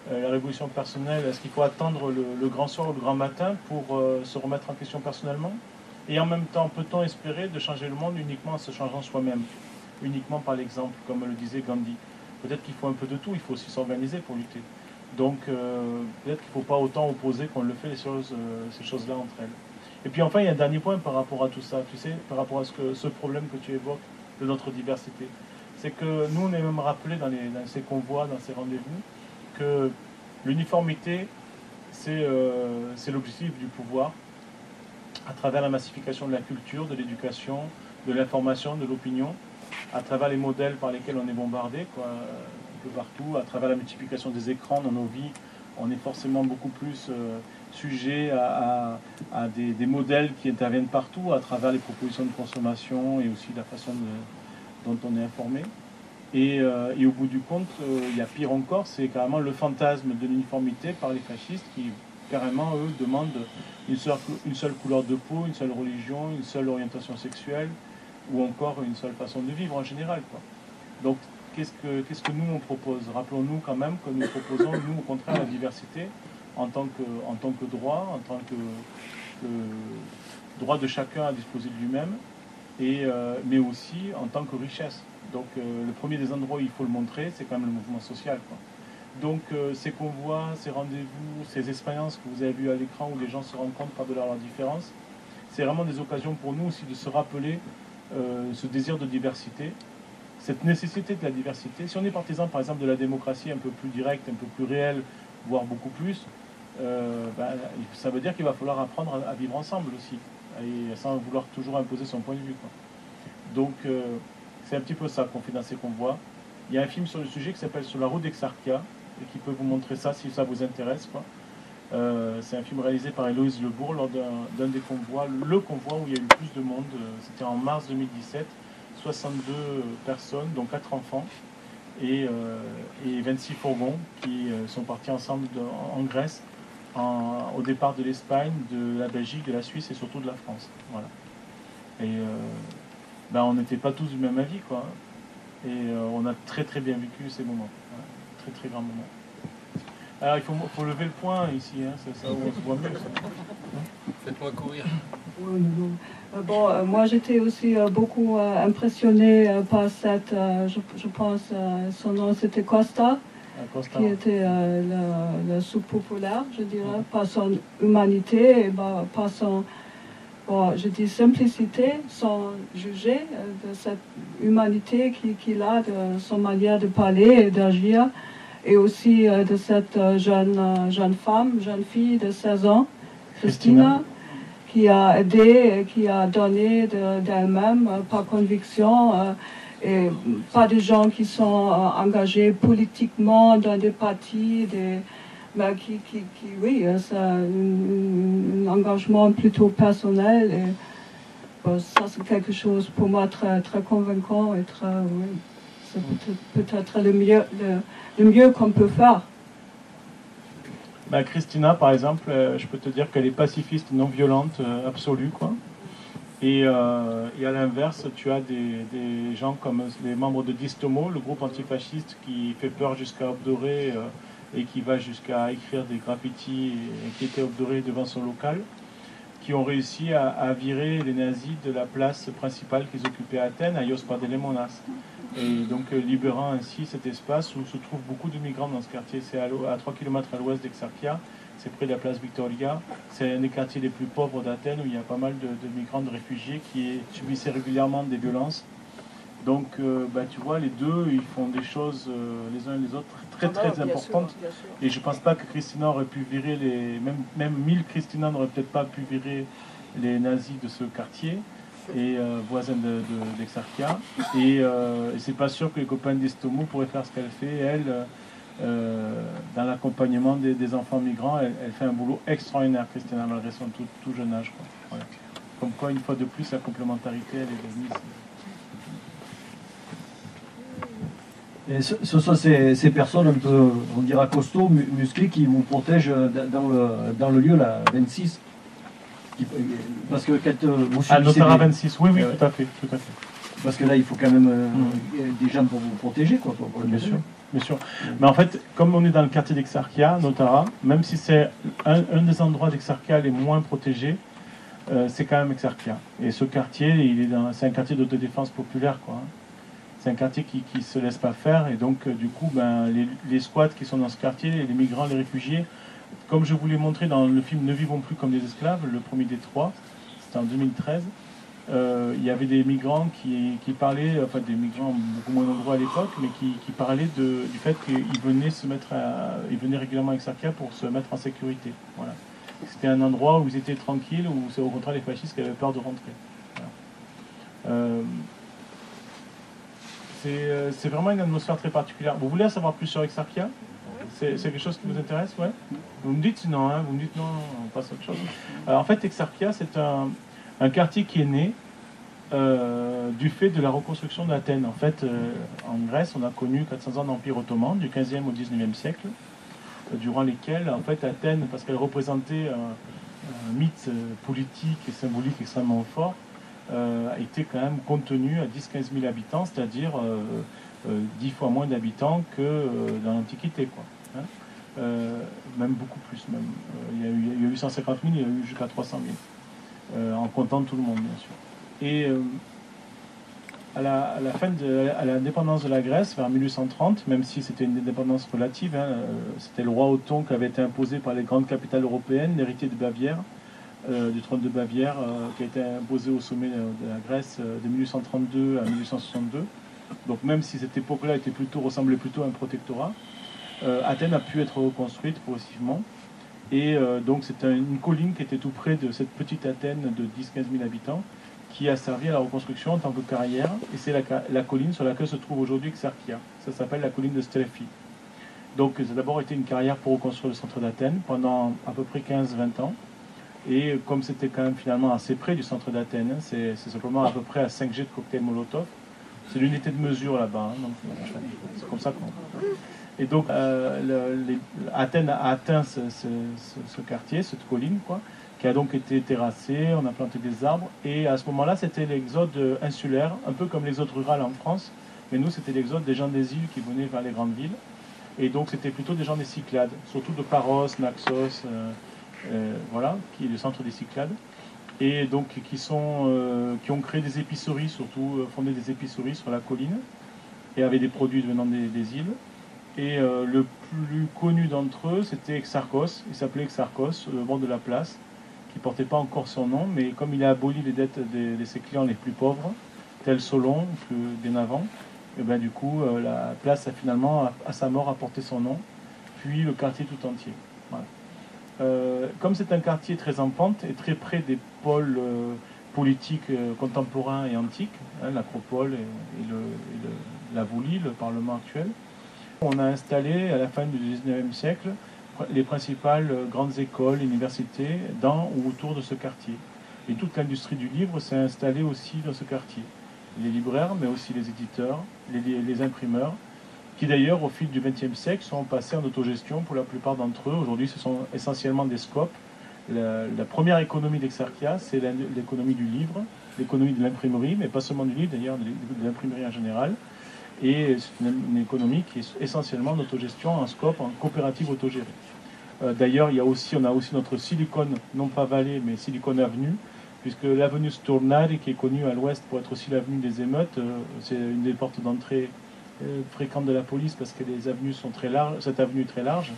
Speaker 2: La révolution personnelle, est-ce qu'il faut attendre le grand soir ou le grand matin pour se remettre en question personnellement? Et en même temps, peut-on espérer de changer le monde uniquement en se changeant soi-même, uniquement par l'exemple, comme le disait Gandhi? Peut-être qu'il faut un peu de tout, il faut aussi s'organiser pour lutter. Donc peut-être qu'il ne faut pas autant opposer qu'on le fait ces choses-là entre elles. Et puis enfin, il y a un dernier point par rapport à tout ça, tu sais, par rapport à ce problème que tu évoques de notre diversité. C'est que nous, on est même rappelé dans ces convois, dans ces rendez-vous, que l'uniformité, c'est l'objectif du pouvoir, à travers la massification de la culture, de l'éducation, de l'information, de l'opinion, à travers les modèles par lesquels on est bombardé, quoi, un peu partout, à travers la multiplication des écrans dans nos vies, on est forcément beaucoup plus sujet à des modèles qui interviennent partout, à travers les propositions de consommation et aussi la façon dont on est informé. Et au bout du compte, il y a pire encore, c'est carrément le fantasme de l'uniformité par les fascistes qui, carrément, eux, demandent une seule couleur de peau, une seule religion, une seule orientation sexuelle, ou encore une seule façon de vivre en général, quoi. Donc, qu'est-ce que nous, on propose? Rappelons-nous quand même que nous proposons, nous, au contraire, la diversité en tant que droit, en tant que droit de chacun à disposer de lui-même, mais aussi en tant que richesse. Donc, le premier des endroits où il faut le montrer, c'est quand même le mouvement social, quoi. Donc, ces convois, ces rendez-vous, ces expériences que vous avez vues à l'écran où les gens se rencontrent par-delà leurs différences, c'est vraiment des occasions pour nous aussi de se rappeler ce désir de diversité, cette nécessité de la diversité. Si on est partisan, par exemple, de la démocratie un peu plus directe, un peu plus réelle, voire beaucoup plus, ça veut dire qu'il va falloir apprendre à vivre ensemble aussi, et sans vouloir toujours imposer son point de vue, quoi. Donc, c'est un petit peu ça qu'on fait dans ces convois. Il y a un film sur le sujet qui s'appelle Sur la route d'Exarchia, et qui peut vous montrer ça si ça vous intéresse, quoi. C'est un film réalisé par Héloïse Lebourg lors d'un des convois, le convoi où il y a eu le plus de monde, c'était en mars 2017, 62 personnes, dont 4 enfants, et 26 fourgons qui sont partis ensemble en Grèce, au départ de l'Espagne, de la Belgique, de la Suisse et surtout de la France. Voilà. Et on n'était pas tous du même avis, quoi. Et on a très très bien vécu ces moments. Voilà. Très très grands moments. Alors il faut lever le poing ici, hein, c'est ça où on se voit mieux.
Speaker 12: Faites-moi courir.
Speaker 8: Oui, non. Bon, moi j'étais aussi beaucoup impressionnée par cette, je pense, son nom c'était Costa, qui était le sous-populaire, je dirais, par son humanité et par son, je dis simplicité, sans juger de cette humanité qu'il a, de son manière de parler et d'agir. Et aussi de cette jeune fille de 16 ans, Christina, qui a aidé, qui a donné d'elle-même par conviction, et pas des gens qui sont engagés politiquement dans des partis, mais oui, c'est un engagement plutôt personnel. Et ça, c'est quelque chose pour moi très, très convaincant et très, oui, c'est peut-être le mieux qu'on peut faire.
Speaker 2: Christina, par exemple, je peux te dire qu'elle est pacifiste, non violente, absolue, quoi. Et à l'inverse, tu as des gens comme les membres de Distomo, le groupe antifasciste qui fait peur jusqu'à obdorer et qui va jusqu'à écrire des graffitis et qui était obduré devant son local, qui ont réussi à virer les nazis de la place principale qu'ils occupaient à Athènes, à Ios Pardelemonas. Et donc libérant ainsi cet espace où se trouvent beaucoup de migrants dans ce quartier. C'est à 3 km à l'ouest d'Exarchia, c'est près de la place Victoria. C'est un des quartiers les plus pauvres d'Athènes où il y a pas mal de migrants, de réfugiés qui subissaient régulièrement des violences. Donc tu vois, les deux, ils font des choses les uns et les autres très importantes.
Speaker 5: Bien sûr.
Speaker 2: Et je ne pense pas que Christina aurait pu virer même 1000 Christina n'auraient peut-être pas pu virer les nazis de ce quartier et voisin d'Exarchia. Et c'est pas sûr que les copains d'Estomou pourraient faire ce qu'elle fait. Elle, dans l'accompagnement des enfants migrants, elle fait un boulot extraordinaire, Christina, malgré son tout jeune âge. Quoi. Voilà. Comme quoi, une fois de plus, la complémentarité, elle est devenue...
Speaker 13: Et ce sont ces personnes un peu, on dira costauds, musclées, qui vous protègent dans le lieu, là, 26. Parce que quand vous subissez...
Speaker 2: Notara 26, oui, tout à fait.
Speaker 13: Parce que là, il faut quand même des gens pour vous protéger, quoi.
Speaker 2: Bien sûr. Mais en fait, comme on est dans le quartier d'Exarchia, Notara, même si c'est un des endroits d'Exarchia les moins protégés, c'est quand même Exarchia. Et ce quartier, c'est un quartier d'autodéfense populaire, quoi. C'est un quartier qui ne se laisse pas faire, et donc du coup, les squats qui sont dans ce quartier, les migrants, les réfugiés, comme je vous l'ai montré dans le film Ne vivons plus comme des esclaves, le premier des trois, c'était en 2013, il y avait des migrants qui parlaient, enfin des migrants beaucoup moins nombreux à l'époque, mais qui parlaient du fait qu'ils venaient régulièrement à Exarchia pour se mettre en sécurité. Voilà. C'était un endroit où ils étaient tranquilles, où c'est au contraire les fascistes qui avaient peur de rentrer. Voilà. C'est vraiment une atmosphère très particulière. Vous voulez en savoir plus sur Exarchia? C'est quelque chose qui vous intéresse? Ouais. Vous me dites sinon, vous me dites non, on passe à autre chose. Alors en fait, Exarchia, c'est un quartier qui est né du fait de la reconstruction d'Athènes. En fait, en Grèce, on a connu 400 ans d'Empire ottoman, du 15e au 19e siècle, durant lesquels, en fait, Athènes, parce qu'elle représentait un mythe politique et symbolique extrêmement fort, a été quand même contenu à 10-15 000 habitants, c'est-à-dire 10 fois moins d'habitants que dans l'Antiquité, quoi. Hein, même beaucoup plus, même. Il y a eu 150 000, il y a eu jusqu'à 300 000, en comptant tout le monde, bien sûr. Et à l'indépendance de la Grèce, vers 1830, même si c'était une indépendance relative, hein, c'était le roi Othon qui avait été imposé par les grandes capitales européennes, l'héritier de Bavière, du trône de Bavière, qui a été imposé au sommet de la Grèce de 1832 à 1862. Donc même si cette époque-là ressemblait plutôt à un protectorat, Athènes a pu être reconstruite progressivement. Et donc c'est une colline qui était tout près de cette petite Athènes de 10-15 000 habitants, qui a servi à la reconstruction en tant que carrière. Et c'est la colline sur laquelle se trouve aujourd'hui Exarchia. Ça s'appelle la colline de Stéléphi. Donc ça a d'abord été une carrière pour reconstruire le centre d'Athènes pendant à peu près 15-20 ans. Et comme c'était quand même finalement assez près du centre d'Athènes, c'est simplement à peu près à 5 jets de cocktail Molotov. C'est l'unité de mesure là-bas, hein, donc c'est comme ça qu'on... Et donc Athènes a atteint ce quartier, cette colline, quoi, qui a donc été terrassée, on a planté des arbres, et à ce moment-là, c'était l'exode insulaire, un peu comme l'exode rural en France, mais nous, c'était l'exode des gens des îles qui venaient vers les grandes villes, et donc c'était plutôt des gens des Cyclades, surtout de Paros, Naxos, voilà, qui est le centre des Cyclades, et donc qui ont créé des épiceries, surtout fondé des épiceries sur la colline, et avaient des produits venant des îles. Et le plus connu d'entre eux, c'était Exarchos. Il s'appelait Exarchos, sur le bord de la place, qui ne portait pas encore son nom, mais comme il a aboli les dettes de ses clients les plus pauvres, tel Solon, des Navans, et ben du coup, la place a finalement, à sa mort, a porté son nom, puis le quartier tout entier. Voilà. Comme c'est un quartier très en pente et très près des pôles politiques contemporains et antiques, hein, l'Acropole et la Voulie, le Parlement actuel, on a installé à la fin du 19e siècle les principales grandes écoles, universités dans ou autour de ce quartier. Et toute l'industrie du livre s'est installée aussi dans ce quartier. Les libraires, mais aussi les éditeurs, les imprimeurs, qui d'ailleurs au fil du XXe siècle sont passés en autogestion pour la plupart d'entre eux. Aujourd'hui ce sont essentiellement des scopes. La première économie d'Exarchia, c'est l'économie du livre, l'économie de l'imprimerie, mais pas seulement du livre d'ailleurs, de l'imprimerie en général. Et c'est une économie qui est essentiellement d'autogestion en scope, en coopérative autogérée. D'ailleurs, on a aussi notre Silicon, non pas Valley, mais Silicon Avenue, puisque l'avenue Stornari, qui est connue à l'ouest pour être aussi l'avenue des émeutes, c'est une des portes d'entrée fréquentes de la police parce que les avenues sont très larges, cette avenue est très large,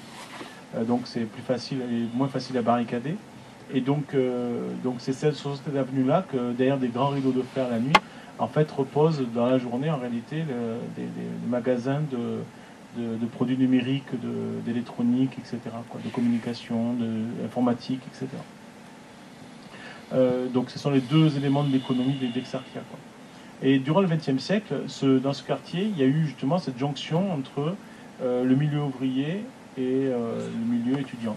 Speaker 2: donc c'est plus facile et moins facile à barricader. Et donc c'est sur cette avenue-là que derrière des grands rideaux de fer la nuit, en fait, reposent dans la journée en réalité des magasins de produits numériques, d'électronique, etc., de communication, d'informatique, etc. Donc ce sont les deux éléments de l'économie d'Exarchia. Et durant le XXe siècle, dans ce quartier, il y a eu justement cette jonction entre le milieu ouvrier et le milieu étudiant.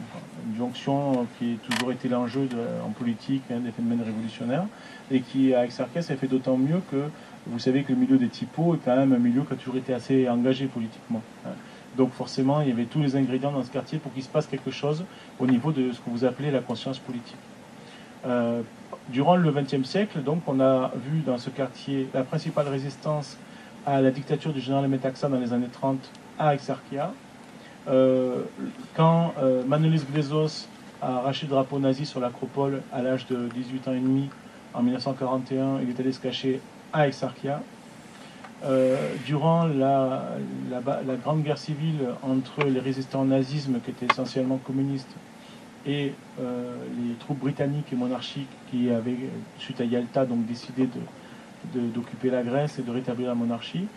Speaker 2: Une jonction qui a toujours été l'enjeu en politique, des phénomènes révolutionnaires, et qui à Exarchia s'est fait d'autant mieux que vous savez que le milieu des typos est quand même un milieu qui a toujours été assez engagé politiquement. Donc forcément, il y avait tous les ingrédients dans ce quartier pour qu'il se passe quelque chose au niveau de ce que vous appelez la conscience politique. Durant le XXe siècle, donc, on a vu dans ce quartier la principale résistance à la dictature du général Metaxa dans les années 30 à Exarchia. Quand Manolis Glezos a arraché le drapeau nazi sur l'Acropole à l'âge de 18 ans et demi en 1941, il est allé se cacher à Exarchia. Durant la grande guerre civile entre les résistants au nazisme, qui étaient essentiellement communistes, et les troupes britanniques et monarchiques qui avaient, suite à Yalta, donc décidé d'occuper la Grèce et de rétablir la monarchie,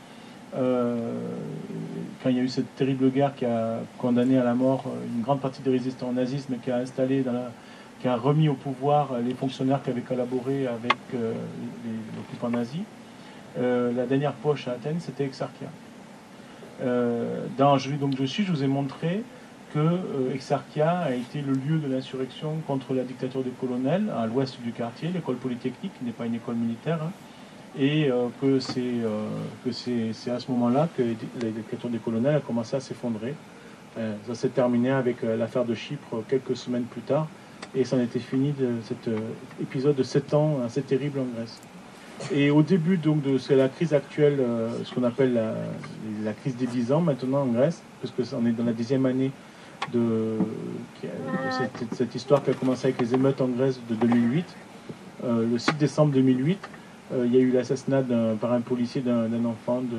Speaker 2: quand il y a eu cette terrible guerre qui a condamné à la mort une grande partie des résistants au nazisme, qui a remis au pouvoir les fonctionnaires qui avaient collaboré avec l'occupant nazi, la dernière poche à Athènes, c'était Exarchia. Dans Joli donc je suis, je vous ai montré que Exarchia a été le lieu de l'insurrection contre la dictature des colonels à l'ouest du quartier, l'école polytechnique, qui n'est pas une école militaire, et que c'est à ce moment-là que la dictature des colonels a commencé à s'effondrer. Ça s'est terminé avec l'affaire de Chypre quelques semaines plus tard, et c'en était fini de cet épisode de 7 ans assez terrible en Grèce. Et au début donc de la crise actuelle, ce qu'on appelle la crise des 10 ans maintenant en Grèce, parce que on est dans la 10e année de cette histoire qui a commencé avec les émeutes en Grèce de 2008. Le 6 décembre 2008, il y a eu l'assassinat par un policier d'un enfant de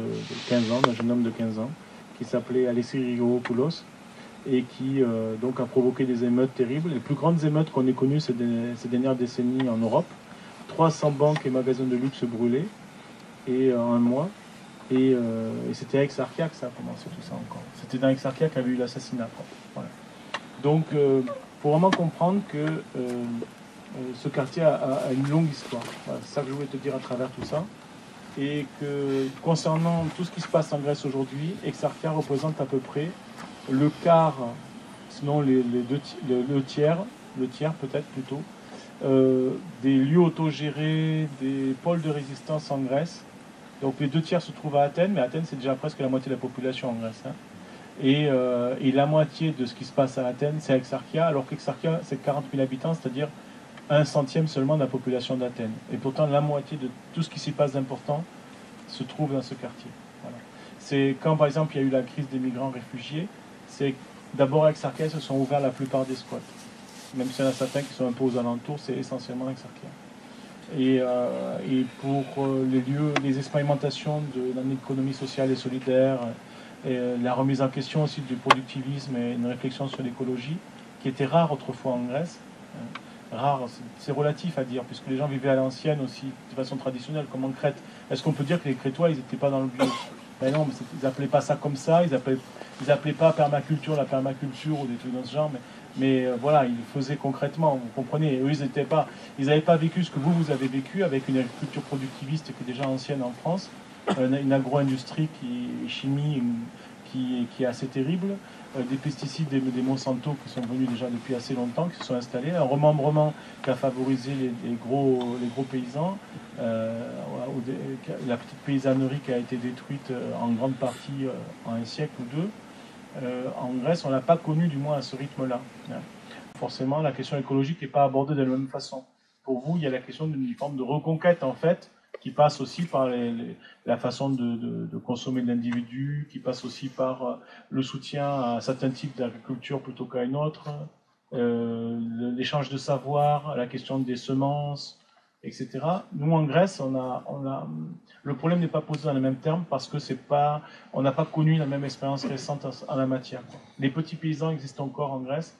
Speaker 2: 15 ans, d'un jeune homme de 15 ans, qui s'appelait Alessi Rigoropoulos, et qui donc a provoqué des émeutes terribles, les plus grandes émeutes qu'on ait connues ces dernières décennies en Europe. 300 banques et magasins de luxe brûlés et en un mois. Et c'était à Exarchia que ça a commencé tout ça encore. C'était dans Exarchia qu'il y avait eu l'assassinat. Voilà. Donc, il faut vraiment comprendre que ce quartier a une longue histoire. Voilà, c'est ça que je voulais te dire à travers tout ça. Et que concernant tout ce qui se passe en Grèce aujourd'hui, Exarchia représente à peu près le quart, sinon le tiers peut-être plutôt, des lieux autogérés, des pôles de résistance en Grèce. Donc les 2 tiers se trouvent à Athènes, mais Athènes c'est déjà presque la moitié de la population en Grèce. Et la moitié de ce qui se passe à Athènes, c'est à Exarchia, alors qu'Exarchia c'est 40 000 habitants, c'est-à-dire 1/100 seulement de la population d'Athènes. Et pourtant la moitié de tout ce qui s'y passe d'important se trouve dans ce quartier. Voilà. C'est quand par exemple il y a eu la crise des migrants réfugiés, c'est d'abord à Exarchia se sont ouverts la plupart des squats. Même s'il y en a certains qui sont un peu aux alentours, c'est essentiellement Exarchia. Et pour les expérimentations de l'économie sociale et solidaire, et la remise en question aussi du productivisme et une réflexion sur l'écologie, qui était rare autrefois en Grèce. Rare, c'est relatif à dire, puisque les gens vivaient à l'ancienne aussi, de façon traditionnelle, comme en Crète. Est-ce qu'on peut dire que les Crétois, ils n'étaient pas dans le bio? Ben non, mais ils n'appelaient pas ça comme ça, ils appelaient pas permaculture la permaculture ou des trucs dans ce genre, mais voilà, ils le faisaient concrètement, vous comprenez. Eux, ils n'avaient pas vécu ce que vous avez vécu avec une agriculture productiviste qui est déjà ancienne en France, une agro-industrie chimie qui est assez terrible, des pesticides, des Monsanto qui sont venus déjà depuis assez longtemps, qui se sont installés, un remembrement qui a favorisé les gros paysans, la petite paysannerie qui a été détruite en grande partie en un siècle ou deux. En Grèce, on ne l'a pas connu, du moins à ce rythme-là. Forcément, la question écologique n'est pas abordée de la même façon. Pour vous, il y a la question d'une forme de reconquête, en fait, qui passe aussi par la façon de consommer de l'individu, qui passe aussi par le soutien à certains types d'agriculture plutôt qu'à une autre, l'échange de savoir, la question des semences, etc. Nous, en Grèce, le problème n'est pas posé dans les mêmes termes parce que on n'a pas connu la même expérience récente en la matière. Les petits paysans existent encore en Grèce,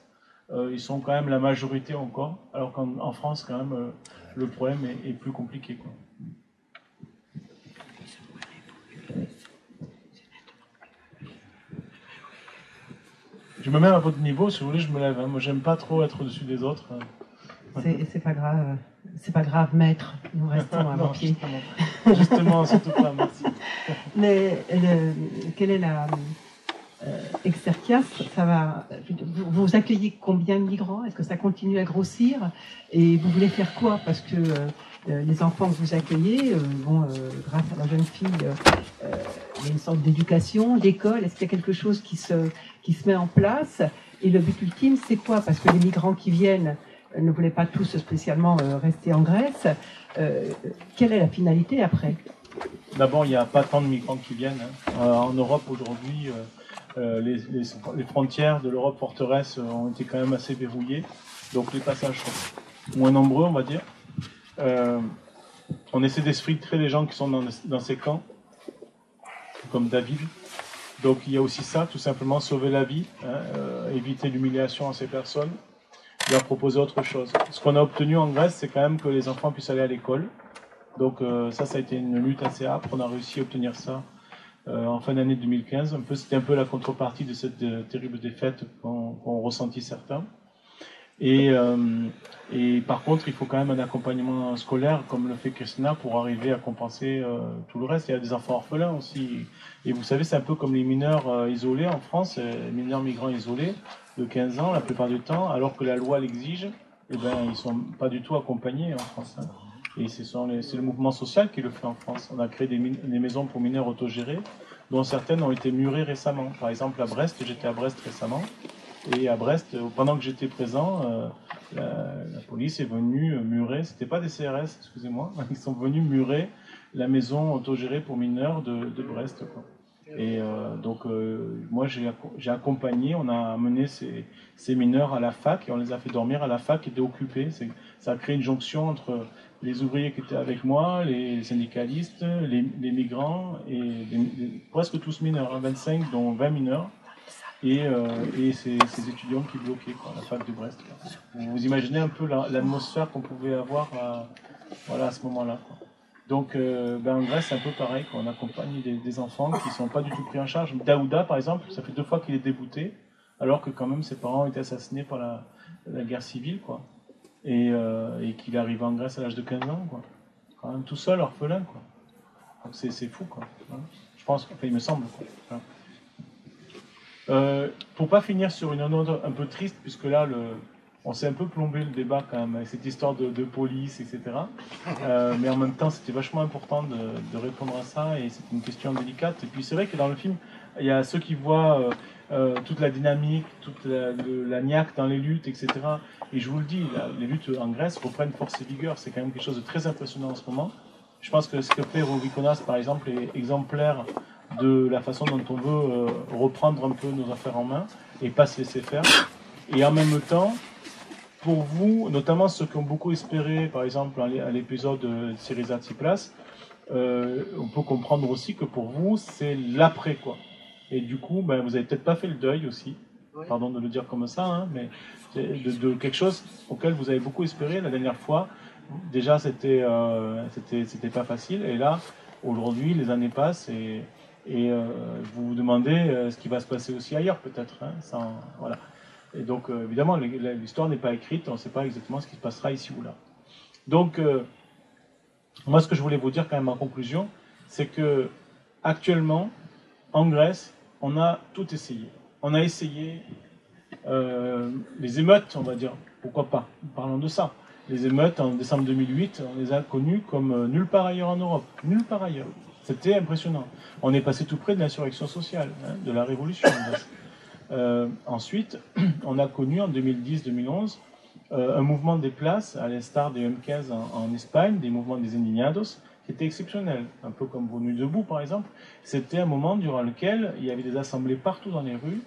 Speaker 2: ils sont quand même la majorité encore, alors qu'en France, quand même, le problème est plus compliqué, quoi. Je me mets à votre niveau, si vous voulez, je me lève. Hein. Moi, j'aime pas trop être au-dessus des autres.
Speaker 10: C'est pas grave. C'est pas grave, maître. Nous restons à vos pieds.
Speaker 2: Justement, surtout pas, merci.
Speaker 10: Mais quelle est la Exercias, ça va. Vous accueillez combien de migrants? Est-ce que ça continue à grossir? Et vous voulez faire quoi? Parce que les enfants que vous accueillez, grâce à la jeune fille, il y a une sorte d'éducation, d'école. Est-ce qu'il y a quelque chose qui se met en place? Et le but ultime, c'est quoi? Parce que les migrants qui viennent ne voulaient pas tous spécialement rester en Grèce. Quelle est la finalité après?
Speaker 2: D'abord, il n'y a pas tant de migrants qui viennent. Hein. En Europe, aujourd'hui, les frontières de l'Europe forteresse ont été quand même assez verrouillées. Donc les passages sont moins nombreux, on va dire. On essaie d'exfiltrer les gens qui sont dans ces camps, comme David. Donc il y a aussi ça, tout simplement sauver la vie, hein, éviter l'humiliation à ces personnes, leur proposer autre chose. Ce qu'on a obtenu en Grèce, c'est quand même que les enfants puissent aller à l'école. Donc ça a été une lutte assez âpre. On a réussi à obtenir ça en fin d'année 2015. C'était un peu la contrepartie de cette terrible défaite qu'ont ressenti certains. Et par contre, il faut quand même un accompagnement scolaire, comme le fait Christina, pour arriver à compenser tout le reste. Il y a des enfants orphelins aussi. Et vous savez, c'est un peu comme les mineurs isolés en France, les mineurs migrants isolés de 15 ans la plupart du temps, alors que la loi l'exige, eh ben, ils ne sont pas du tout accompagnés en France. Hein. Et c'est le mouvement social qui le fait en France. On a créé des maisons pour mineurs autogérées, dont certaines ont été murées récemment. Par exemple, à Brest, j'étais à Brest récemment, et à Brest, pendant que j'étais présent, la police est venue murer, c'était pas des CRS, excusez-moi, ils sont venus murer la maison autogérée pour mineurs de Brest, quoi. Et donc, moi, j'ai accompagné, on a amené ces mineurs à la fac, et on les a fait dormir à la fac qui était occupée. Ça a créé une jonction entre les ouvriers qui étaient avec moi, les syndicalistes, les migrants, et presque tous mineurs, hein, 25 dont 20 mineurs, et ces étudiants qui bloquaient, quoi, la fac de Brest. Quoi. Vous imaginez un peu l'atmosphère qu'on pouvait avoir à ce moment-là, quoi. Donc en Grèce, c'est un peu pareil, quoi. On accompagne des enfants qui ne sont pas du tout pris en charge. Daouda, par exemple, ça fait 2 fois qu'il est débouté, alors que quand même ses parents ont été assassinés par la guerre civile, quoi. Et qu'il est arrivé en Grèce à l'âge de 15 ans, quoi. Quand même tout seul, orphelin, quoi. Donc c'est fou, quoi. Hein. Je pense, enfin, il me semble, quoi. Hein. Pour pas finir sur une note un peu triste, puisque là, on s'est un peu plombé le débat quand même, avec cette histoire de police, etc. Mais en même temps, c'était vachement important de répondre à ça, et c'est une question délicate. Et puis c'est vrai que dans le film, il y a ceux qui voient toute la dynamique, toute la niaque dans les luttes, etc. Et je vous le dis, les luttes en Grèce reprennent force et vigueur. C'est quand même quelque chose de très impressionnant en ce moment. Je pense que ce que fait Rovikonas, par exemple, est exemplaire de la façon dont on veut reprendre un peu nos affaires en main et pas se laisser faire. Et en même temps, pour vous, notamment ceux qui ont beaucoup espéré, par exemple, à l'épisode de Syriza Tsipras, on peut comprendre aussi que pour vous, c'est l'après, quoi. Et du coup, vous avez peut-être pas fait le deuil aussi, pardon de le dire comme ça, hein, mais de quelque chose auquel vous avez beaucoup espéré la dernière fois. Déjà, c'était pas facile, et là, aujourd'hui, les années passent, et vous vous demandez ce qui va se passer aussi ailleurs, peut-être. Hein, voilà. Et donc, évidemment, l'histoire n'est pas écrite, on ne sait pas exactement ce qui se passera ici ou là. Donc, moi, ce que je voulais vous dire quand même en conclusion, c'est que actuellement, en Grèce, on a tout essayé. On a essayé les émeutes, on va dire, pourquoi pas, parlons de ça. Les émeutes, en décembre 2008, on les a connues comme nulle part ailleurs en Europe, nulle part ailleurs. C'était impressionnant. On est passé tout près de l'insurrection sociale, hein, de la révolution. Ensuite, on a connu en 2010-2011 un mouvement des places, à l'instar des M15 en Espagne, des mouvements des Indignados, qui était exceptionnel, un peu comme vos Nuits debout par exemple. C'était un moment durant lequel il y avait des assemblées partout dans les rues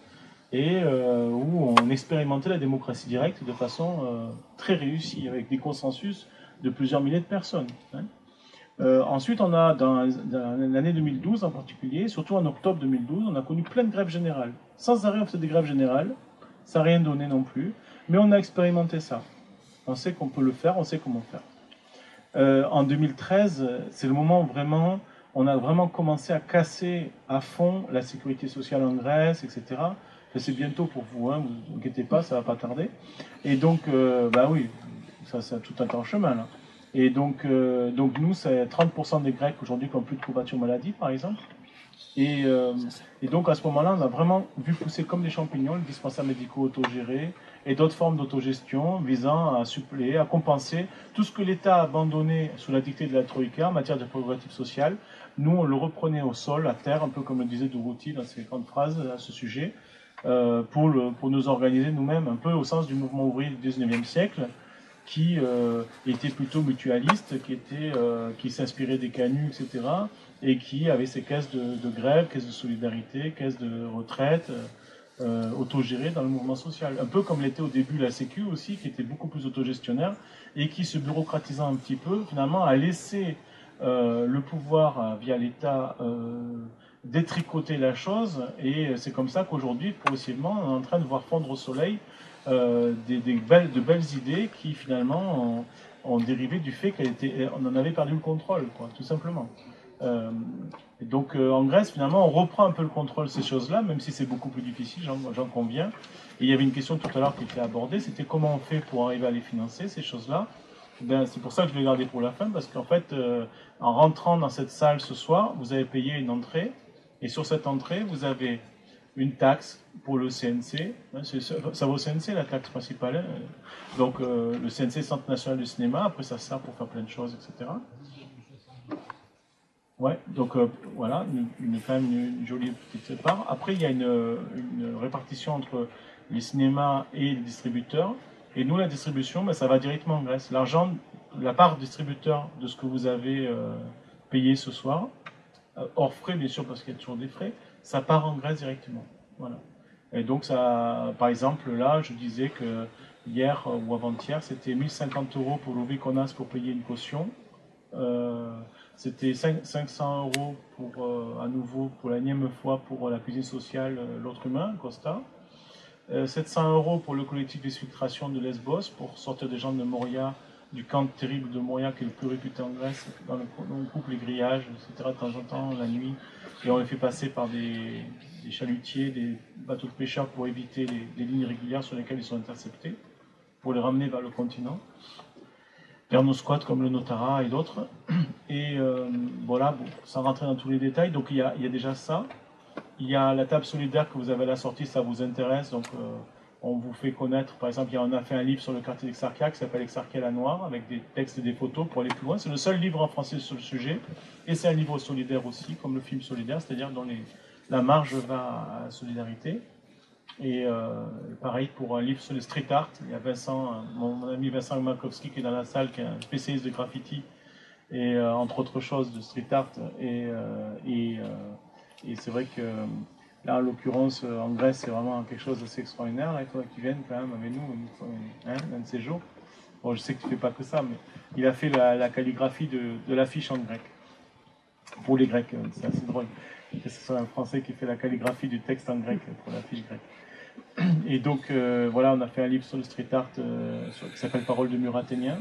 Speaker 2: et où on expérimentait la démocratie directe de façon très réussie, avec des consensus de plusieurs milliers de personnes. Hein. Ensuite, on a, dans l'année 2012 en particulier, surtout en octobre 2012, on a connu plein de grèves générales. Sans arrêt, on faisait des grèves générales, ça n'a rien donné non plus, mais on a expérimenté ça. On sait qu'on peut le faire, on sait comment faire. En 2013, c'est le moment où vraiment, on a vraiment commencé à casser à fond la sécurité sociale en Grèce, etc. C'est bientôt pour vous, hein, vous inquiétez pas, ça va pas tarder. Et donc, bah oui, ça a tout un temps en chemin là. Et donc nous, c'est 30% des Grecs aujourd'hui qui n'ont plus de couverture maladie, par exemple. Et donc à ce moment-là, on a vraiment vu pousser comme des champignons les dispensaires médicaux autogérés et d'autres formes d'autogestion visant à suppléer, à compenser tout ce que l'État a abandonné sous la dictée de la Troïka en matière de prérogatives sociales. Nous, on le reprenait au sol, à terre, un peu comme le disait Durruti dans ses grandes phrases à ce sujet, pour nous organiser nous-mêmes un peu au sens du mouvement ouvrier du 19e siècle, qui était plutôt mutualiste, qui s'inspirait des canuts, etc., et qui avait ses caisses de grève, caisses de solidarité, caisses de retraite, autogérées dans le mouvement social. Un peu comme l'était au début la Sécu aussi, qui était beaucoup plus autogestionnaire, et qui, se bureaucratisant un petit peu, finalement, a laissé le pouvoir, via l'État, détricoter la chose, et c'est comme ça qu'aujourd'hui, progressivement, on est en train de voir fondre au soleil de belles idées qui finalement ont dérivé du fait qu'on en avait perdu le contrôle, quoi, tout simplement. Et donc en Grèce, finalement, on reprend un peu le contrôle de ces choses-là, même si c'est beaucoup plus difficile, j'en conviens. Et il y avait une question tout à l'heure qui était abordée, c'était comment on fait pour arriver à les financer, ces choses-là. Ben, c'est pour ça que je l'ai gardé pour la fin, parce qu'en fait, en rentrant dans cette salle ce soir, vous avez payé une entrée, et sur cette entrée, vous avez une taxe pour le CNC, ça va au CNC la taxe principale, hein. Donc le CNC, Centre National du Cinéma, après ça sert pour faire plein de choses, etc. Ouais, donc voilà, quand même une jolie petite part. Après, il y a une répartition entre les cinémas et les distributeurs, et nous, la distribution, ben, ça va directement en Grèce. L'argent, la part distributeur de ce que vous avez payé ce soir, hors frais bien sûr, parce qu'il y a toujours des frais, ça part en Grèce directement. Voilà. Et donc, ça, par exemple, là, je disais que hier ou avant-hier, c'était 1050 € pour l'Ouvikonas pour payer une caution. C'était 500 € pour, à nouveau, pour la énième fois, pour la cuisine sociale, l'autre humain, Costa. 700 € pour le collectif d'exfiltration de Lesbos, pour sortir des gens de Moria, du camp terrible de Moria, qui est le plus réputé en Grèce. On coupe les grillages, etc., de temps en temps, la nuit, et on les fait passer par des chalutiers, des bateaux de pêcheurs pour éviter les lignes régulières sur lesquelles ils sont interceptés, pour les ramener vers le continent, vers nos squats comme le Notara et d'autres. Et voilà, bon, sans rentrer dans tous les détails, donc il y a déjà ça. Il y a la table solidaire que vous avez à la sortie, ça vous intéresse, donc on vous fait connaître, par exemple, on a fait un livre sur le quartier d'Exarchia qui s'appelle Exarchia la Noire, avec des textes et des photos pour aller plus loin. C'est le seul livre en français sur le sujet, et c'est un livre solidaire aussi, comme le film solidaire, c'est-à-dire dont la marge va à la solidarité. Et pareil pour un livre sur le street art, il y a Vincent, mon ami Vincent Makowski qui est dans la salle, qui est un spécialiste de graffiti, et entre autres choses de street art, et c'est vrai que là, en l'occurrence, en Grèce, c'est vraiment quelque chose d'assez extraordinaire. Là, il faudrait que tu viennes quand même avec nous un de ces jours. Bon, je sais que tu ne fais pas que ça, mais il a fait la calligraphie de l'affiche en grec. Pour les Grecs, c'est assez drôle que ce soit un Français qui fait la calligraphie du texte en grec pour l'affiche grecque. Et donc, voilà, on a fait un livre sur le street art qui s'appelle Paroles de mur athénien,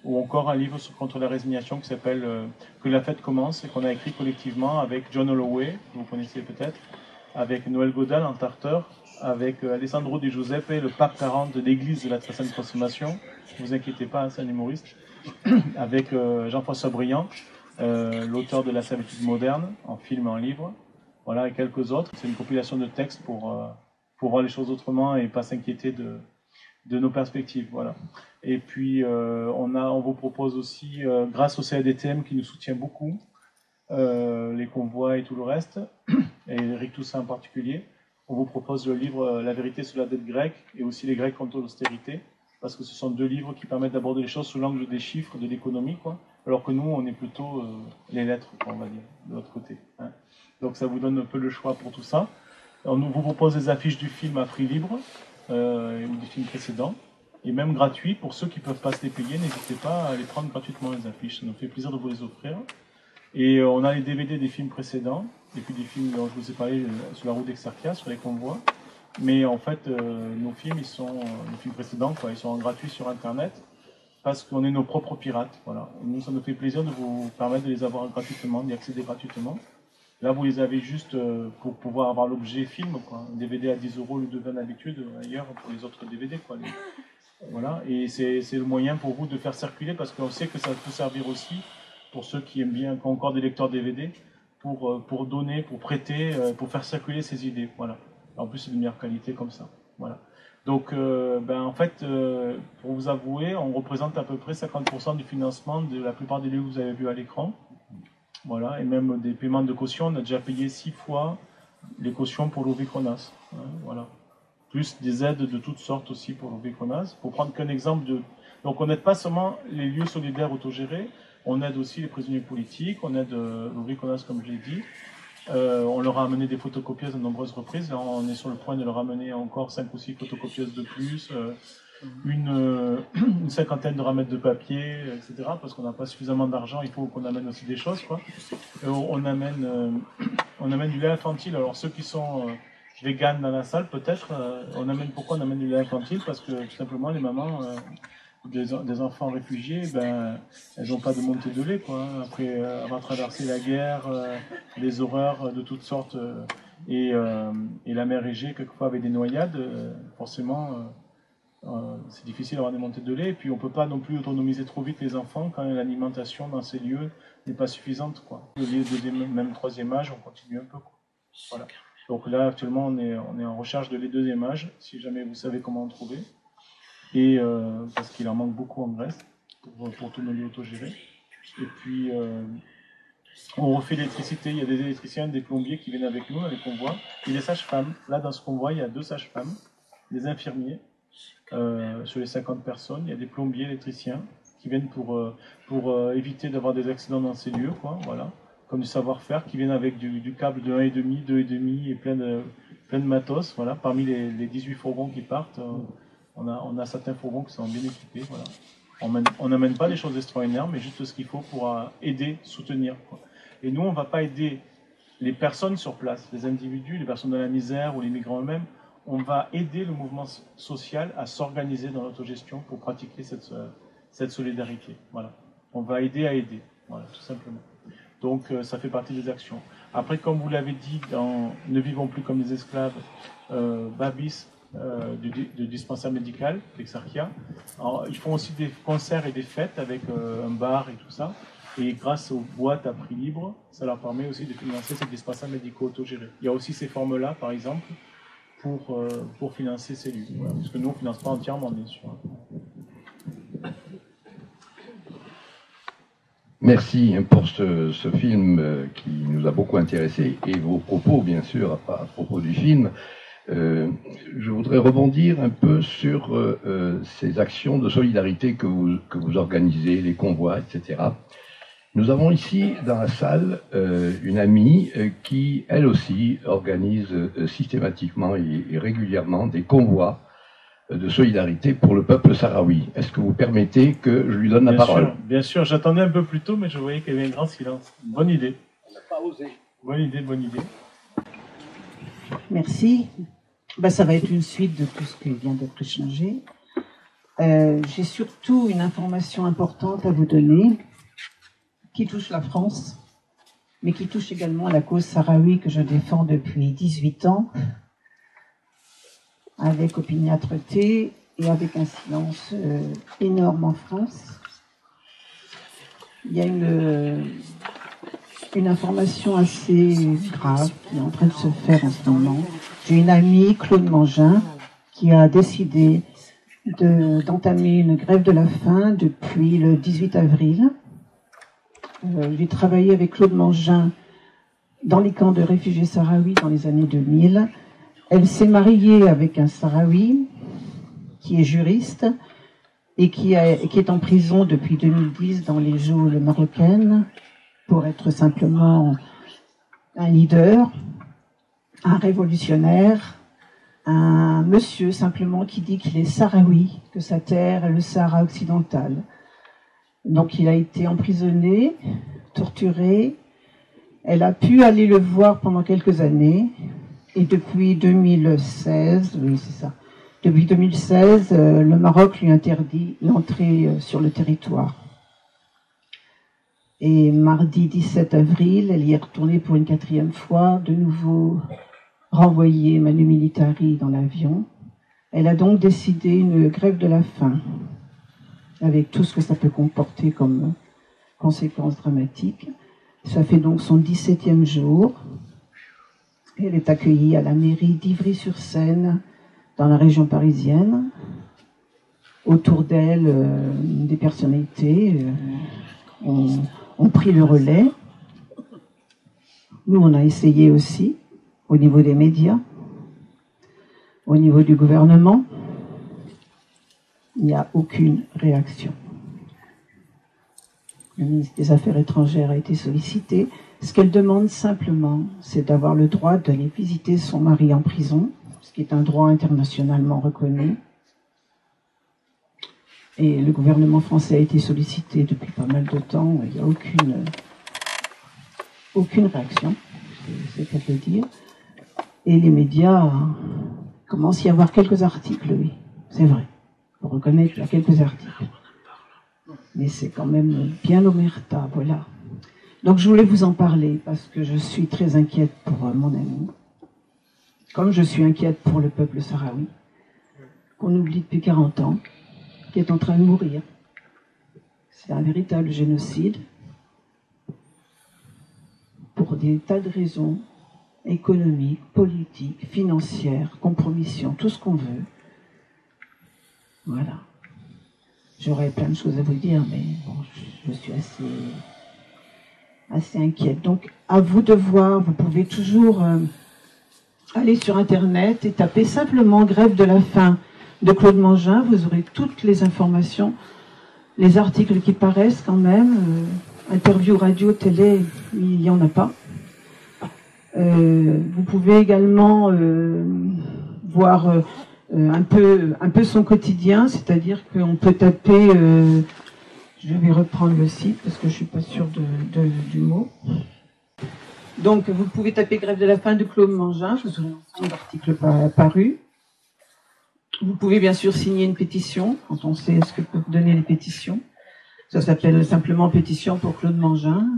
Speaker 2: ou encore un livre contre la résignation qui s'appelle Que la fête commence, et qu'on a écrit collectivement avec John Holloway, que vous connaissez peut-être, avec Noël Godal en tarteur, avec Alessandro Di Giuseppe, le pape 40 de l'église de la très sainte consommation, ne vous inquiétez pas, hein, c'est un humoriste, avec Jean-François Briand, l'auteur de La servitude moderne, en film et en livre, voilà, et quelques autres. C'est une compilation de textes pour voir les choses autrement et pas s'inquiéter de nos perspectives, voilà. Et puis on vous propose aussi, grâce au CADTM qui nous soutient beaucoup, les convois et tout le reste, et Eric Toussaint en particulier, on vous propose le livre La vérité sur la dette grecque et aussi les Grecs contre l'austérité, parce que ce sont 2 livres qui permettent d'aborder les choses sous l'angle des chiffres, de l'économie, quoi. Alors que nous, on est plutôt les lettres, quoi, on va dire, de l'autre côté. Hein. Donc ça vous donne un peu le choix pour tout ça. On vous propose des affiches du film à prix libre, ou des films précédents, et même gratuits. Pour ceux qui ne peuvent pas se les payer, n'hésitez pas à les prendre gratuitement, les affiches. Ça nous fait plaisir de vous les offrir. Et on a les DVD des films précédents, et puis des films dont je vous ai parlé sur la route d'Exarchia, sur les convois. Mais en fait, nos films, les films précédents, quoi, ils sont gratuits sur Internet, parce qu'on est nos propres pirates. Voilà. Et nous, ça nous fait plaisir de vous permettre de les avoir gratuitement, d'y accéder gratuitement. Là, vous les avez juste pour pouvoir avoir l'objet film, quoi. Un DVD à 10 € au lieu de 20 d'habitude, ailleurs pour les autres DVD, quoi. Voilà. Et c'est le moyen pour vous de faire circuler, parce qu'on sait que ça peut servir aussi pour ceux qui aiment bien, qui ont encore des lecteurs DVD, pour donner, pour prêter, pour faire circuler ces idées. Voilà. En plus, c'est de meilleure qualité comme ça. Voilà. Donc, en fait, pour vous avouer, on représente à peu près 50% du financement de la plupart des lieux que vous avez vus à l'écran. Voilà, et même des paiements de caution, on a déjà payé 6 fois les cautions pour l'Ovéconas. Hein, voilà. Plus des aides de toutes sortes aussi pour l'Ovéconas. Pour prendre qu'un exemple de... Donc on n'aide pas seulement les lieux solidaires autogérés, on aide aussi les prisonniers politiques, on aide l'Ovéconas comme je l'ai dit. On leur a amené des photocopieuses de nombreuses reprises. Là, on est sur le point de leur amener encore 5 ou 6 photocopieuses de plus. Une cinquantaine de ramettes de papier, etc. Parce qu'on n'a pas suffisamment d'argent, il faut qu'on amène aussi des choses, quoi. On amène du lait infantile. Alors ceux qui sont véganes dans la salle, peut-être, pourquoi on amène du lait infantile? Parce que tout simplement les mamans des enfants réfugiés, elles n'ont pas de montée de lait, quoi. Après avoir traversé la guerre, les horreurs de toutes sortes, et la mer Égée, quelquefois avec des noyades, forcément. C'est difficile d'avoir des montées de lait, et puis on ne peut pas non plus autonomiser trop vite les enfants quand l'alimentation dans ces lieux n'est pas suffisante, quoi. Le lieu deuxième, même 3e âge, on continue un peu, quoi. Voilà. Donc là, actuellement, on est en recherche de les 2e âge, si jamais vous savez comment en trouver, et parce qu'il en manque beaucoup en Grèce, pour tous nos lieux autogérés. Et puis, on refait l'électricité, il y a des électriciens, des plombiers qui viennent avec nous dans les convois, et des sages-femmes. Là, dans ce convoi, il y a 2 sages-femmes, des infirmiers. Sur les 50 personnes, il y a des plombiers, électriciens qui viennent pour éviter d'avoir des accidents dans ces lieux, quoi, voilà, comme du savoir-faire, qui viennent avec du câble de 1,5, 2,5 et plein de matos, voilà. Parmi les 18 fourgons qui partent, on a certains fourgons qui sont bien équipés, voilà. On n'amène pas des choses extraordinaires, mais juste ce qu'il faut pour aider, soutenir, quoi. Et nous, on ne va pas aider les personnes sur place, les individus, les personnes dans la misère ou les migrants eux-mêmes. On va aider le mouvement social à s'organiser dans l'autogestion pour pratiquer cette solidarité. Voilà. On va aider à aider, voilà, tout simplement. Donc ça fait partie des actions. Après, comme vous l'avez dit, dans Ne vivons plus comme des esclaves, Babis, du dispensaire médical d'Exarchia, ils font aussi des concerts et des fêtes avec un bar et tout ça. Et grâce aux boîtes à prix libre, ça leur permet aussi de financer ces dispensaires médicaux autogérés. Il y a aussi ces formes-là, par exemple, pour financer ces lieux. Voilà. Parce que nous, on ne finance pas entièrement, bien sûr.
Speaker 14: Merci pour ce film qui nous a beaucoup intéressés et vos propos, bien sûr, à propos du film. Je voudrais rebondir un peu sur ces actions de solidarité que vous organisez, les convois, etc. Nous avons ici dans la salle une amie qui, elle aussi, organise systématiquement et régulièrement des convois de solidarité pour le peuple sahraoui. Est-ce que vous permettez que je lui donne la parole?
Speaker 2: Bien sûr, j'attendais un peu plus tôt, mais je voyais qu'il y avait un grand silence. Bonne idée.
Speaker 14: On n'a pas osé.
Speaker 2: Bonne idée, bonne idée.
Speaker 15: Merci. Ça va être une suite de tout ce qui vient d'être échangé. J'ai surtout une information importante à vous donner qui touche la France, mais qui touche également la cause sahraoui que je défends depuis 18 ans, avec opiniâtreté et avec un silence énorme en France. Il y a une information assez grave qui est en train de se faire en ce moment. J'ai une amie, Claude Mangin, qui a décidé d'entamer une grève de la faim depuis le 18 avril. J'ai travaillé avec Claude Mangin dans les camps de réfugiés sahraouis dans les années 2000. Elle s'est mariée avec un Sahraoui qui est juriste et qui est en prison depuis 2010 dans les geôles marocaines pour être simplement un leader, un révolutionnaire, un monsieur simplement qui dit qu'il est sahraoui, que sa terre est le Sahara occidental. Donc il a été emprisonné, torturé. Elle a pu aller le voir pendant quelques années. Et depuis 2016, oui c'est ça, depuis 2016, le Maroc lui interdit l'entrée sur le territoire. Et mardi 17 avril, elle y est retournée pour une 4e fois, de nouveau renvoyée manu militari dans l'avion. Elle a donc décidé une grève de la faim, avec tout ce que ça peut comporter comme conséquences dramatiques. Ça fait donc son 17e jour. Elle est accueillie à la mairie d'Ivry-sur-Seine, dans la région parisienne. Autour d'elle, des personnalités ont pris le relais. Nous, on a essayé aussi, au niveau des médias, au niveau du gouvernement. Il n'y a aucune réaction. Le ministre des Affaires étrangères a été sollicité. Ce qu'elle demande simplement, c'est d'avoir le droit d'aller visiter son mari en prison, ce qui est un droit internationalement reconnu. Et le gouvernement français a été sollicité depuis pas mal de temps. Il n'y a aucune réaction, c'est qu'à le dire. Et les médias commencent à y avoir quelques articles, oui, c'est vrai. Il faut reconnaître qu'il y a quelques articles. Mais c'est quand même bien omerta, voilà. Donc je voulais vous en parler parce que je suis très inquiète pour mon ami, comme je suis inquiète pour le peuple sahraoui, qu'on oublie depuis 40 ans, qui est en train de mourir. C'est un véritable génocide pour des tas de raisons économiques, politiques, financières, compromissions, tout ce qu'on veut. Voilà. J'aurais plein de choses à vous dire, mais bon, je suis assez inquiète. Donc, à vous de voir, vous pouvez toujours aller sur Internet et taper simplement « Grève de la faim » de Claude Mangin. Vous aurez toutes les informations, les articles qui paraissent quand même. Interview, radio, télé, il n'y en a pas. Vous pouvez également voir un peu son quotidien, c'est-à-dire qu'on peut taper... je vais reprendre le site parce que je ne suis pas sûre du mot. Donc, vous pouvez taper « Grève de la faim » de Claude Mangin, vous aurez l'ensemble d'articles parus. Vous pouvez bien sûr signer une pétition, quand on sait ce que peuvent donner les pétitions. Ça s'appelle simplement « Pétition pour Claude Mangin ».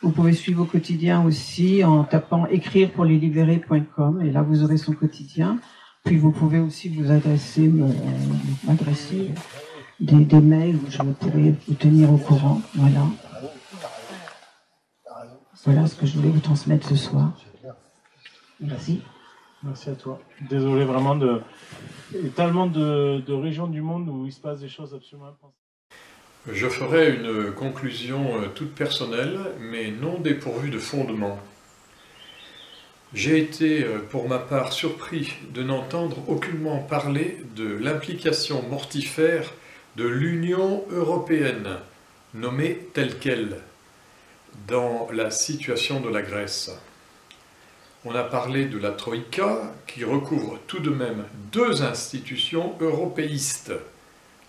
Speaker 15: Vous pouvez suivre au quotidien aussi en tapant « écrire pour les libérer.com » et là vous aurez son quotidien. Puis vous pouvez aussi vous m'adresser des mails où je pourrai vous tenir au courant. Voilà. Voilà ce que je voulais vous transmettre ce soir. Merci.
Speaker 2: Merci à toi. Désolé vraiment il y a tellement de régions du monde où il se passe des choses absolument impensables.
Speaker 1: Je ferai une conclusion toute personnelle, mais non dépourvue de fondement. J'ai été, pour ma part, surpris de n'entendre aucunement parler de l'implication mortifère de l'Union européenne, nommée telle qu'elle, dans la situation de la Grèce. On a parlé de la Troïka, qui recouvre tout de même 2 institutions européistes,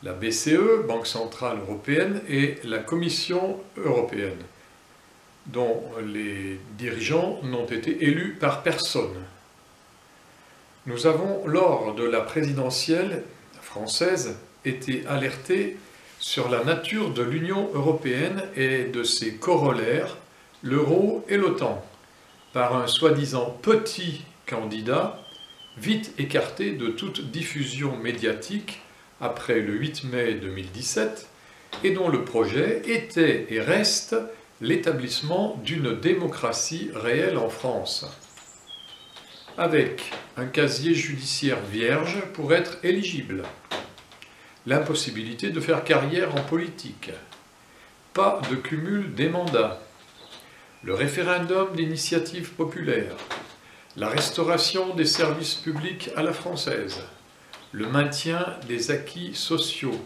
Speaker 1: la BCE, Banque Centrale Européenne, et la Commission Européenne, dont les dirigeants n'ont été élus par personne. Nous avons, lors de la présidentielle française, été alertés sur la nature de l'Union européenne et de ses corollaires, l'euro et l'OTAN, par un soi-disant petit candidat, vite écarté de toute diffusion médiatique après le 8 mai 2017, et dont le projet était et reste l'établissement d'une démocratie réelle en France, avec un casier judiciaire vierge pour être éligible, l'impossibilité de faire carrière en politique, pas de cumul des mandats, le référendum d'initiative populaire, la restauration des services publics à la française, le maintien des acquis sociaux,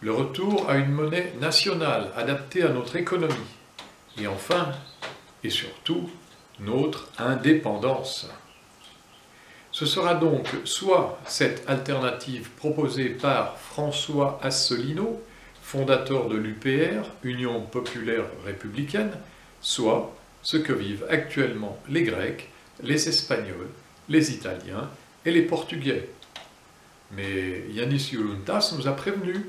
Speaker 16: le retour à une monnaie nationale adaptée à notre économie, et enfin, et surtout, notre indépendance. Ce sera donc soit cette alternative proposée par François Asselineau, fondateur de l'UPR, Union populaire républicaine, soit ce que vivent actuellement les Grecs, les Espagnols, les Italiens et les Portugais. Mais Yanis Youluntas nous a prévenus.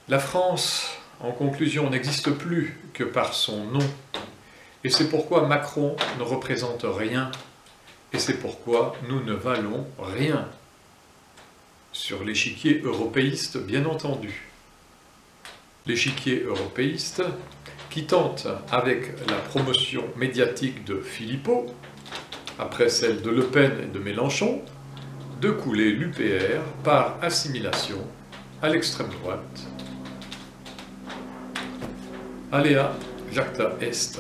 Speaker 16: La France, en conclusion, n'existe plus que par son nom. Et c'est pourquoi Macron ne représente rien. Et c'est pourquoi nous ne valons rien. Sur l'échiquier européiste, bien entendu. L'échiquier européiste qui tente, avec la promotion médiatique de Philippot, après celle de Le Pen et de Mélenchon, de couler l'UPR par assimilation à l'extrême droite. Alea jacta est.